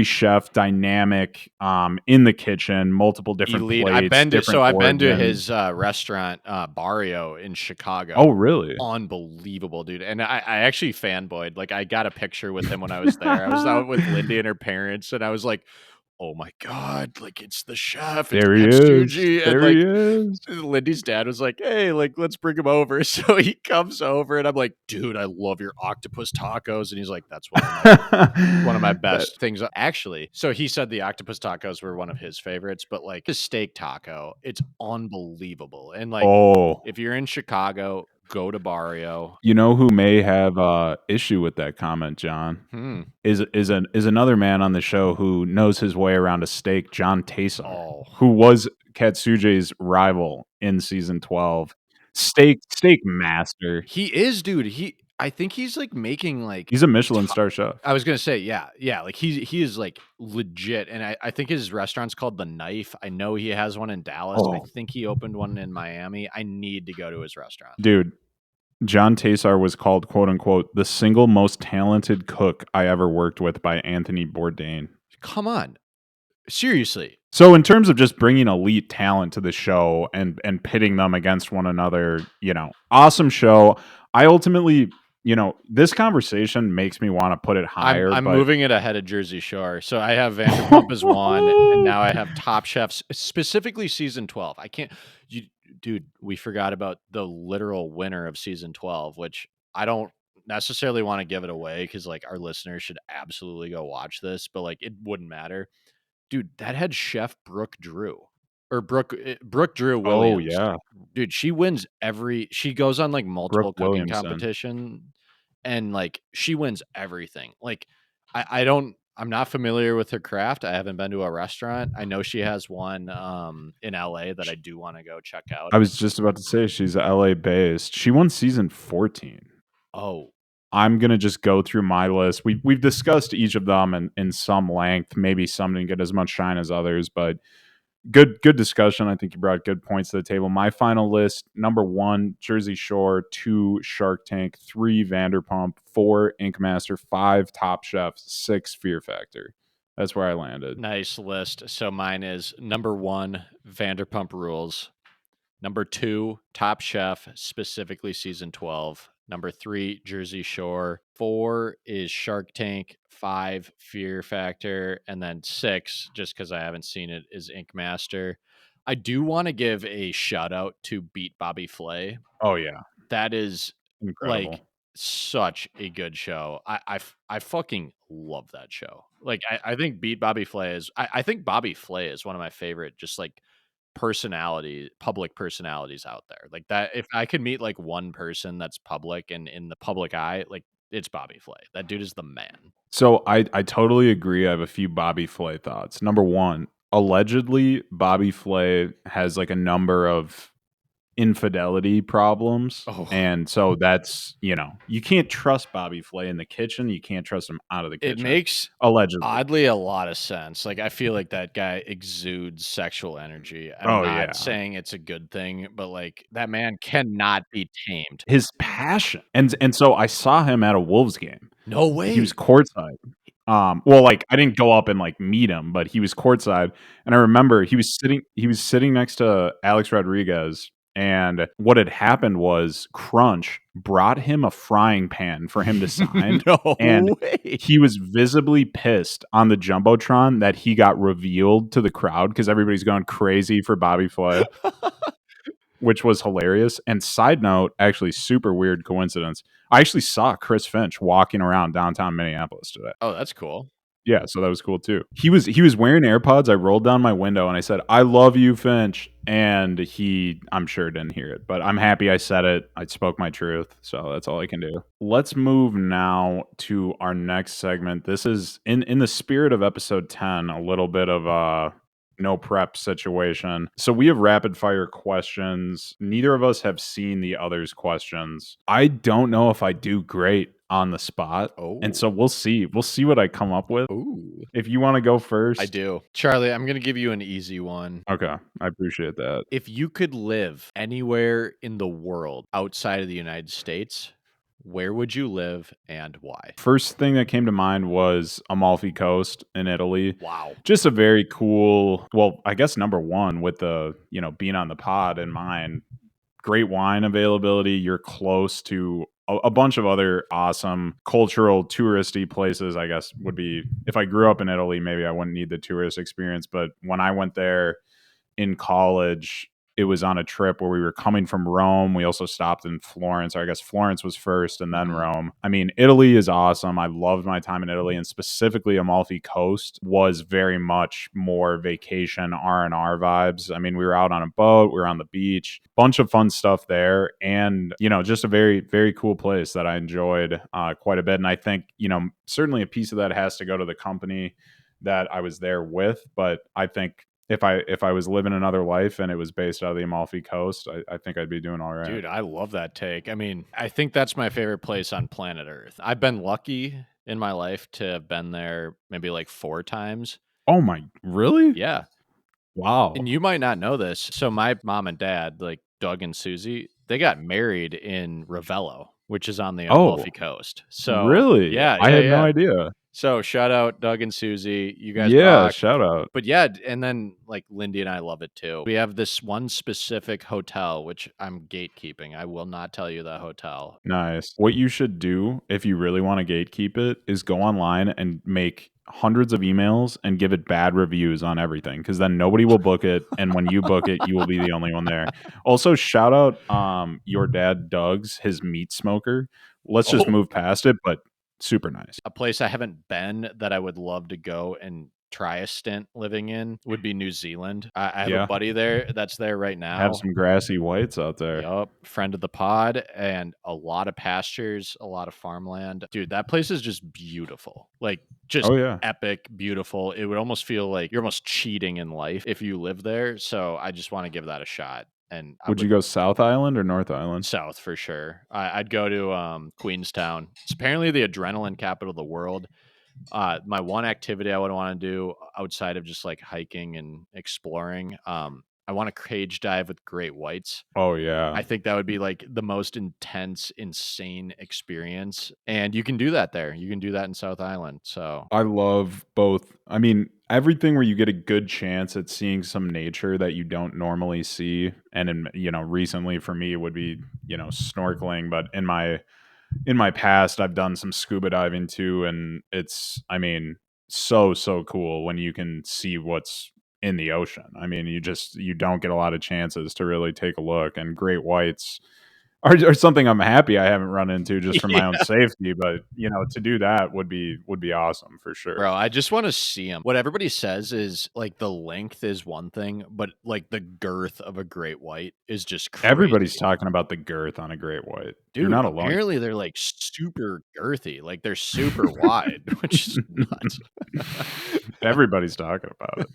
chef, dynamic, in the kitchen, multiple different elite plates. I've been to his restaurant, Barrio in Chicago. Oh, really? Unbelievable, dude. And I actually fanboyed. Like I got a picture with him when I was there. I was out with Lindy and her parents, and I was like, oh my God, like it's the chef. There he is. And like, he is. Lindy's dad was like, hey, like, let's bring him over. So he comes over and I'm like, dude, I love your octopus tacos. And he's like, that's one of my best things. Actually, so he said the octopus tacos were one of his favorites, but like the steak taco, it's unbelievable. And like, if you're in Chicago, go to Barrio. You know who may have issue with that comment, John? Is another man on the show who knows his way around a steak, John Taysar, who was Katsuji's rival in season 12. Steak master. He is, dude. I think he's like making like he's a Michelin star chef. I was gonna say, yeah. Like he is like legit, and I think his restaurant's called The Knife. I know he has one in Dallas. I think he opened one in Miami. I need to go to his restaurant, dude. John Taysar was called, quote unquote, the single most talented cook I ever worked with by Anthony Bourdain. Come on, seriously. So in terms of just bringing elite talent to the show and pitting them against one another, you know, awesome show. I ultimately, you know, this conversation makes me want to put it higher. I'm moving it ahead of Jersey Shore. So I have Vanderpump as 1, and now I have Top Chefs, specifically season 12. I can't, dude, we forgot about the literal winner of season 12, which I don't necessarily want to give it away because like our listeners should absolutely go watch this, but like it wouldn't matter. Dude, that had Chef Brooke Drew. Or Brooke Drew Williams. Oh, yeah. Dude, she wins she goes on like multiple cooking competition, and like she wins everything. Like I'm not familiar with her craft. I haven't been to a restaurant. I know she has one in LA that I do want to go check out. I was just about to say she's LA based. She won season 14. Oh. I'm gonna just go through my list. We've discussed each of them in some length. Maybe some didn't get as much shine as others, but good discussion. I think you brought good points to the table. My final list: number 1, Jersey Shore; 2, Shark Tank; 3, Vanderpump; 4, Ink Master; 5, Top Chef; 6, Fear Factor. That's where I landed. Nice list. So mine is number 1, Vanderpump Rules; Number 2, Top Chef, specifically season 12. Number 3, Jersey Shore. 4 is Shark Tank. 5, Fear Factor. And then 6, just because I haven't seen it, is Ink Master. I do want to give a shout out to Beat Bobby Flay. Oh yeah, That is like incredible. such a good show. I fucking love that show. Like I think Beat Bobby Flay is I think Bobby Flay is one of my favorite just like public personalities out there. Like that if I could meet like one person that's public and in the public eye, like it's Bobby Flay. That dude is the man. So I totally agree. I have a few Bobby Flay thoughts. Number one, allegedly Bobby Flay has like a number of infidelity problems. Oh, And so that's, you can't trust Bobby Flay in the kitchen. You can't trust him out of the it kitchen. makes Allegedly. oddly a lot of sense. Like I feel like that guy exudes sexual energy. I'm Oh not yeah. saying it's a good thing, but like that man cannot be tamed. His passion. And so I saw him at a Wolves game. No He was way. courtside. Well, like I didn't go up and like meet him, but he was courtside, and I remember he was sitting next to Alex Rodriguez, and what had happened was Crunch brought him a frying pan for him to sign, No and way. he was visibly pissed on the jumbotron that he got revealed to the crowd because everybody's going crazy for Bobby Flay, which was hilarious. And side note, actually, super weird coincidence. I actually saw Chris Finch walking around downtown Minneapolis today. Oh, that's cool. Yeah, so that was cool too. He was wearing AirPods. I rolled down my window and I said, "I love you, Finch." And he, I'm sure, didn't hear it, but I'm happy I said it. I spoke my truth, so that's all I can do. Let's move now to our next segment. This is in the spirit of episode 10, a little bit of a no prep situation. So we have rapid fire questions. Neither of us have seen the other's questions. I don't know if I do great on the spot. And Oh. so we'll see. We'll see what I come up with. Ooh. If you want to go I first. do. Charlie, I'm going to give you an easy one. Okay. I appreciate that. If you could live anywhere in the world outside of the United States, where would you live and why? First thing that came to mind was Amalfi Coast in Italy. Wow. Just a very cool, well, I guess number one with the, being on the pod in mind, great wine availability. You're close to a bunch of other awesome cultural touristy places. I guess would be, if I grew up in Italy, maybe I wouldn't need the tourist experience. But when I went there in college, it was on a trip where we were coming from Rome. We also stopped in Florence. Or I guess Florence was first and then Mhm. Rome. I mean, Italy is awesome. I loved my time in Italy, and specifically Amalfi Coast was very much more vacation R&R vibes. I mean, we were out on a boat, we were on the beach, bunch of fun stuff there, and just a very, very cool place that I enjoyed quite a bit. And I think certainly a piece of that has to go to the company that I was there with, but I think if I was living another life and it was based out of the Amalfi Coast, I think I'd be doing all right. Dude, I love that take. I mean, I think that's my favorite place on planet Earth. I've been lucky in my life to have been there maybe like 4 times. Oh my, really? Yeah. And Wow. you might not know this. So my mom and dad, like Doug and Susie, they got married in Ravello, which is on the Oh, Amalfi Coast. So really? yeah, I yeah, had no yeah. idea. So shout out Doug and Susie. You guys Yeah, rock. shout out. But yeah, and then like Lindy and I love it too. We have this one specific hotel, which I'm gatekeeping. I will not tell you the hotel. Nice. What you should do if you really want to gatekeep it is go online and make hundreds of emails and give it bad reviews on everything, because then nobody will book it, and when you book it, you will be the only one there. Also, shout out your dad Doug's, his meat smoker. Let's just Oh, move past it, but super nice. a place I haven't been that I would love to go and try a stint living in would be New Zealand. I have a Yeah, buddy there that's there right have now. some grassy whites out there. Yup, friend of the pod, and a lot of pastures, a lot of farmland. Dude, that place is just beautiful. Like, just Oh yeah. epic, beautiful. It would almost feel like you're almost cheating in life if you live there. So I just want to give that a shot. And I Would you would go South Island or North Island? south for sure. I'd go to Queenstown. It's apparently the adrenaline capital of the world. My one activity I would want to do outside of just like hiking and exploring, I want to cage dive with great whites. Oh yeah. I think that would be like the most intense, insane experience. And you can do that there. You can do that in South Island. So I love both. I mean, everything where you get a good chance at seeing some nature that you don't normally see. And recently for me would be, snorkeling, but in my past I've done some scuba diving too, and it's, I mean, so cool when you can see what's in the ocean. I mean, you don't get a lot of chances to really take a look, and great whites are something I'm happy I haven't run into just for my own Yeah. safety, but to do that would be awesome for sure. Bro, I just wanna see them. What everybody says is, like, the length is one thing, but, like, the girth of a great white is just Everybody's crazy. talking about the girth on a great white. You're Dude, not alone. apparently they're, like, super girthy, like, they're super wide, which is nuts. Everybody's talking about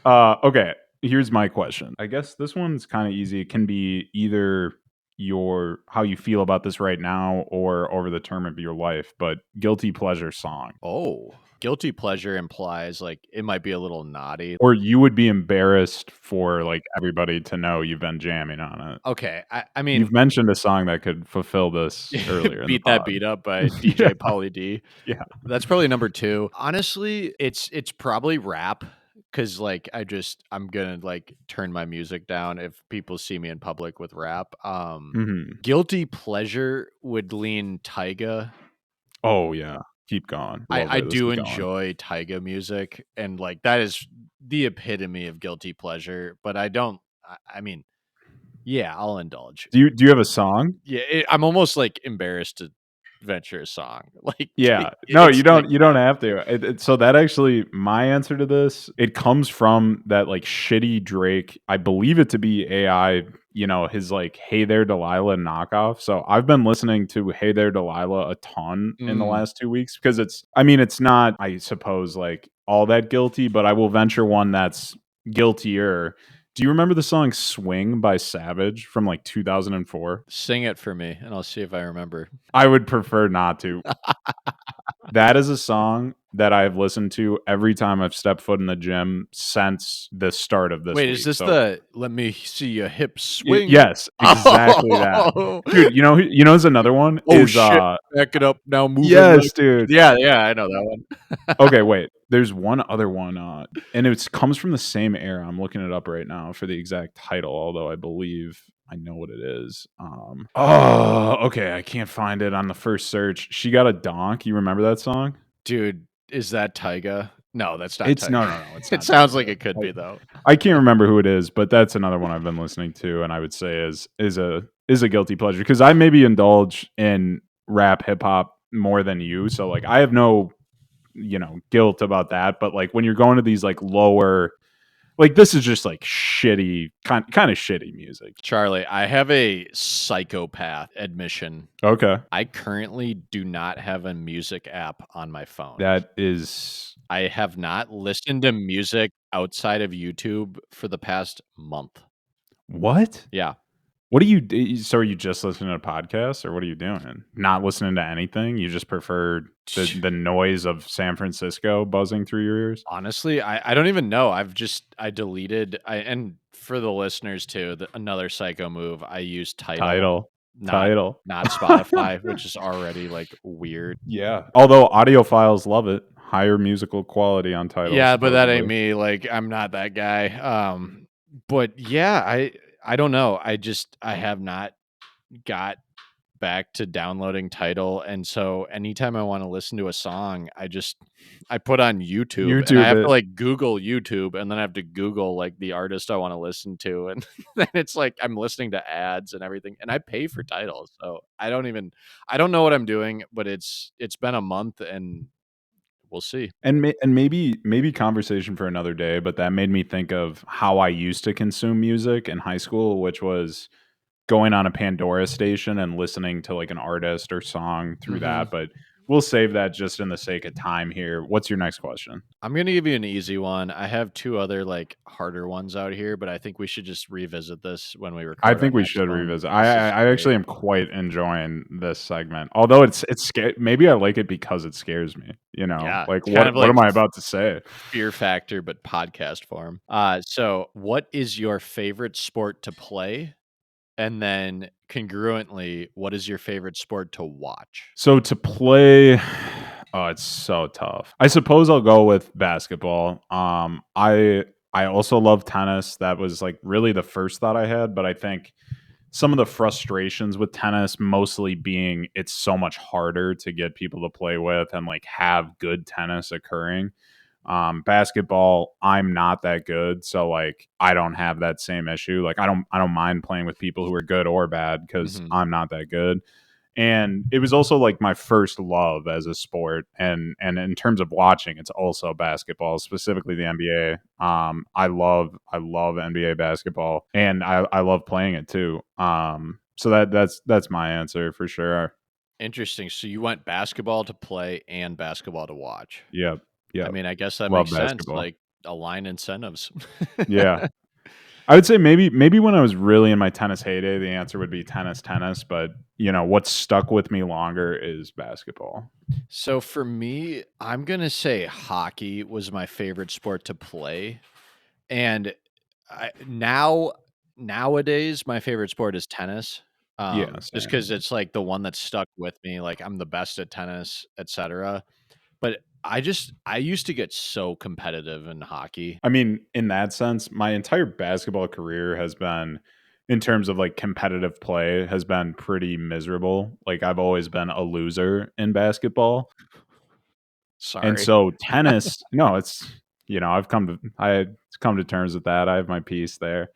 it. Okay, here's my question. I guess this one's kind of easy. It can be either your how you feel about this right now or over the term of your life, but guilty pleasure song. Oh, guilty pleasure implies, like, it might be a little naughty. Or you would be embarrassed for like everybody to know you've been jamming on it. Okay, I mean, You've mentioned a song that could fulfill this earlier in the "Beat That pod. Beat Up" by Yeah, DJ Pauly D. yeah. That's probably number 2. Honestly, it's probably rap, because like, I'm gonna, like, turn my music down if people see me in public with rap. Mhm. Guilty pleasure would lean Taiga. Oh, yeah. Keep going. Love I it. Let's do keep going. enjoy Taiga music, and, like, that is the epitome of guilty pleasure, but I don't I mean, yeah, I'll indulge. Do you have a song? Yeah, I'm almost, like, embarrassed to venture a song. Like, Yeah. No, you it's like don't have to. So that actually my answer to this, it comes from that, like, shitty Drake, I believe it to be AI, his, like, "Hey There Delilah" knockoff. So I've been listening to "Hey There Delilah" a ton in the mm. last 2 weeks because it's not, I suppose, like, all that guilty, but I will venture one that's guiltier. Do you remember the song "Swing" by Savage from, like, 2004? Sing it for me, and I'll see if I remember. I would prefer not to. That is a song that I've listened to every time I've stepped foot in the gym since the start of this Wait, is week. this So, the "Let me see your hips swing"? yes, exactly that. Oh. Dude, who's another one Oh, is, shit. Back it up now, move it like yes, dude. yeah, yeah, I know that one. Okay, wait, there's one other one, and it comes from the same era. I'm looking it up right now for the exact title, although I believe I know what it is. Oh, okay, I can't find it on the first search. She Got a Donk, you remember that song? Dude, is that Taiga? No, that's not It's Taiga. no, it's It not sounds like Tyga. it could be, though. I can't remember who it is, but that's another one I've been listening to, and I would say is a guilty pleasure because I maybe indulge in rap hip hop more than you, so like I have no guilt about that. But like when you're going to these like lower, like this is just like shitty kind of shitty music. Charlie, I have a psychopath admission. Okay, I currently do not have a music app on my phone. that is I have not listened to music outside of YouTube for the past month. what? Yeah. What do you do? So are you just listening to podcasts, or what are you doing? Not listening to anything? You just prefer the noise of San Francisco buzzing through your ears? Honestly, I don't even know. I deleted and for the listeners too, another psycho move, I use Title, Title, not title. Spotify, which is already, like, weird. Yeah. Although audiophiles love it. Higher musical quality on title, Yeah, but that ain't supposedly. me, like, I'm not that guy. But yeah, I don't know. I have not got back to downloading Tidal, and so anytime I wanna listen to a song, I put on YouTube, and I YouTube have to, it. like, Google YouTube, and then I have to Google, like, the artist I wanna listen to, and then it's like I'm listening to ads and everything, and I pay for Tidal, so I don't know what I'm doing, but it's been a month, and we'll see. And maybe conversation for another day, but that made me think of how I used to consume music in high school, which was going on a Pandora station and listening to like an artist or song through Mhm. that, but we'll save that just in the sake of time here. What's your next question? I'm gonna give you an easy one. I have 2 other, like, harder ones out here, but I think we should just revisit this when we I record our think we next should one. revisit. This is I great. actually am quite enjoying this segment. Although maybe I like it because it scares me, Yeah, Like it's kind of what like am I about to say? Fear Factor, but podcast form. So what is your favorite sport to play? And then congruently, what is your favorite sport to watch? So to play, Oh, it's so tough. I suppose I'll go with basketball. I also love tennis. That was like really the first thought I had, but I think some of the frustrations with tennis mostly being it's so much harder to get people to play with and like have good tennis occurring. Basketball, I'm not that good, so like I don't have that same issue. Like I don't mind playing with people who are good or bad because Mhm. I'm not that good. And it was also like my first love as a sport, and in terms of watching, it's also basketball, specifically the NBA. I love NBA basketball, and I love playing it too. So that's my answer for sure. Interesting. So you went basketball to play and basketball to watch. Yep, I yep. mean, I guess that Love makes sense, basketball. like, align incentives. Yeah, I would say maybe when I was really in my tennis heyday, the answer would be tennis. But what's stuck with me longer is basketball. So for me, I'm gonna say hockey was my favorite sport to play, and nowadays, my favorite sport is tennis, Yeah, just same. because it's, like, the one that stuck with me, like, I'm the best at tennis, etcetera, but I used to get so competitive in hockey. I mean, in that sense, my entire basketball career has been, in terms of like competitive play, has been pretty miserable. Like I've always been a loser in basketball. And Sorry. so tennis, no, I come to terms with that. I have my piece there.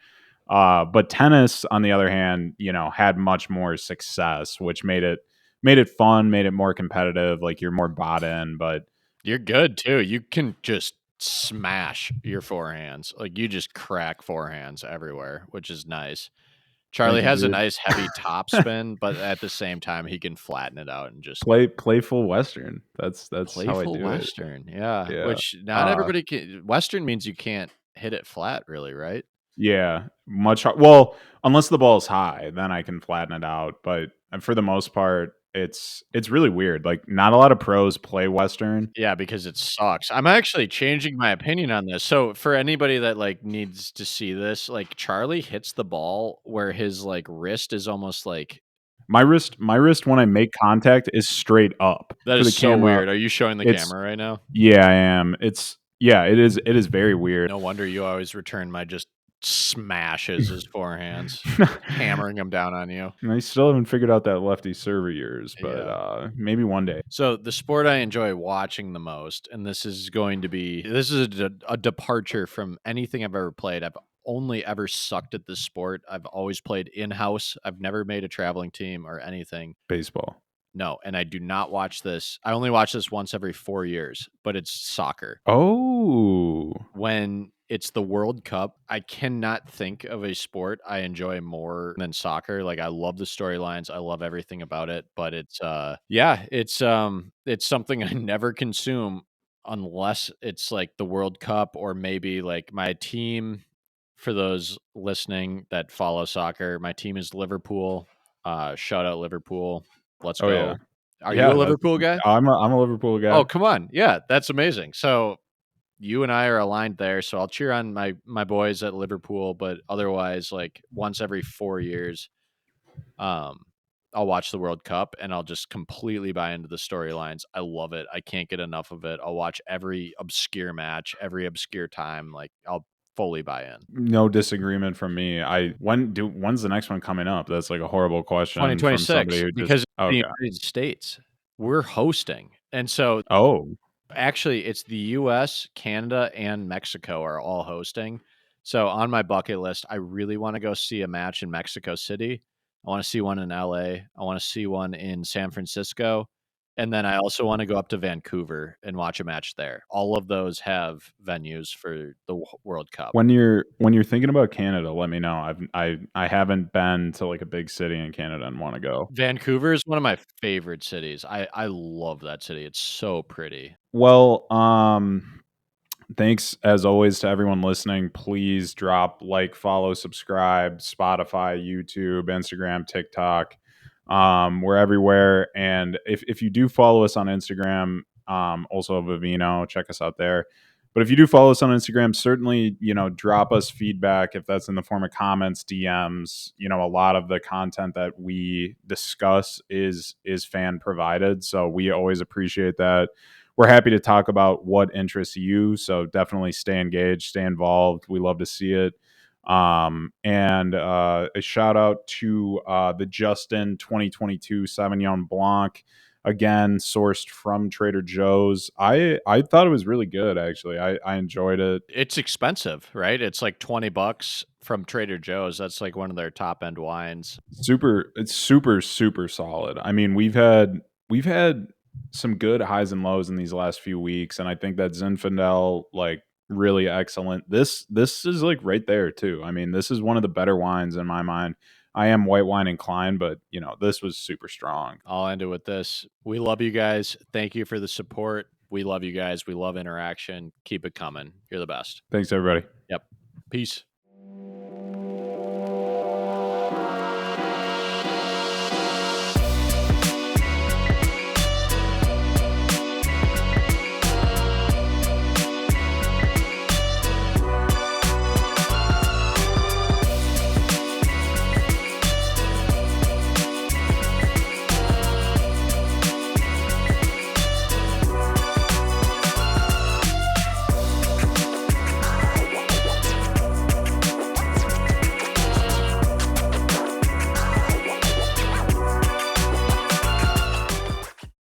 But tennis, on the other hand, had much more success, which made it fun, made it more competitive. Like you're more bought in. But You're good too. You can just smash your forehands. Like, you just crack forehands everywhere, which is nice. thank Charlie you, has a dude. nice heavy top spin, but at the same time, he can flatten it out and just Playful Western. That's how I playful do it. Western. Yeah, Yeah. which not Uh, everybody can. Western means you can't hit it flat, really, right? Yeah, well, unless the ball is high, then I can flatten it out, but for the most part, it's really weird, like, not a lot of pros play Western. Yeah, because it sucks. I'm actually changing my opinion on this. So for anybody that like needs to see this, like Charlie hits the ball where his like wrist is almost like My wrist when I make contact is straight up. that For is the so camera, weird. Are you showing the it's camera right now? yeah, I am. It is very weird. No wonder you always return my just smashes his forehands, hammering them down on you. And I still haven't figured out that lefty serve of yours, but, Yeah. maybe one day. So the sport I enjoy watching the most, and this is a departure from anything I've ever played. I've only ever sucked at this sport. I've always played in house. I've never made a traveling team or anything. Baseball. No, and I do not watch this. I only watch this once every 4 years, but it's soccer. Oh. When it's the World Cup, I cannot think of a sport I enjoy more than soccer. Like, I love the storylines, I love everything about it, but yeah, it's something I never consume unless it's, like, the World Cup or maybe, like, my team for those listening that follow soccer, my team is Liverpool. Shout out Liverpool. Let's Oh, yeah. go. Are you a Yeah, that's Liverpool guy? I'm a Liverpool Oh, guy. come on. Yeah, that's amazing. So you and I are aligned there, so I'll cheer on my boys at Liverpool, but otherwise, like, once every 4 years, um, I'll watch the World Cup, and I'll just completely buy into the storylines. I love it. I can't get enough of it. I'll watch every obscure match, every obscure time, like, I'll fully buy in. No disagreement from me. When's the next one coming up? That's like a horrible question from somebody 2026, who just because it's the okay. United States. We're hosting, and so Oh, actually, it's the US, Canada, and Mexico are all hosting. So on my bucket list, I really wanna go see a match in Mexico City. I wanna see one in LA. I wanna see one in San Francisco, and then I also wanna go up to Vancouver and watch a match there. All of those have venues for the World Cup. when you're thinking about Canada, let me know. I haven't been to like a big city in Canada and want to go. Vancouver is one of my favorite cities. I love that city. It's so pretty. Well, thanks as always to everyone listening. Please drop like, follow, subscribe, Spotify, YouTube, Instagram, TikTok. We're everywhere. And if you do follow us on Instagram, also Vivino, check us out there. But if you do follow us on Instagram, certainly, drop us feedback if that's in the form of comments, DMs. A lot of the content that we discuss is fan provided. So we always appreciate that. We're happy to talk about what interests you. So definitely stay engaged, stay involved. We love to see it. And a shout out to the Justin 2022 Sauvignon Blanc, again sourced from Trader Joe's. I thought it was really good, actually. I enjoyed it. It's expensive, right? It's like $20 from Trader Joe's. That's like one of their top end wines. It's super solid. I mean, we've had some good highs and lows in these last few weeks, and I think that Zinfandel, like, really excellent. This is like right there too. I mean, this is one of the better wines in my mind. I am white wine inclined, but this was super strong. I'll end it with this. We love you guys. Thank you for the support. We love you guys. We love interaction. Keep it coming. You're the best. Thanks, everybody. Yep. Peace.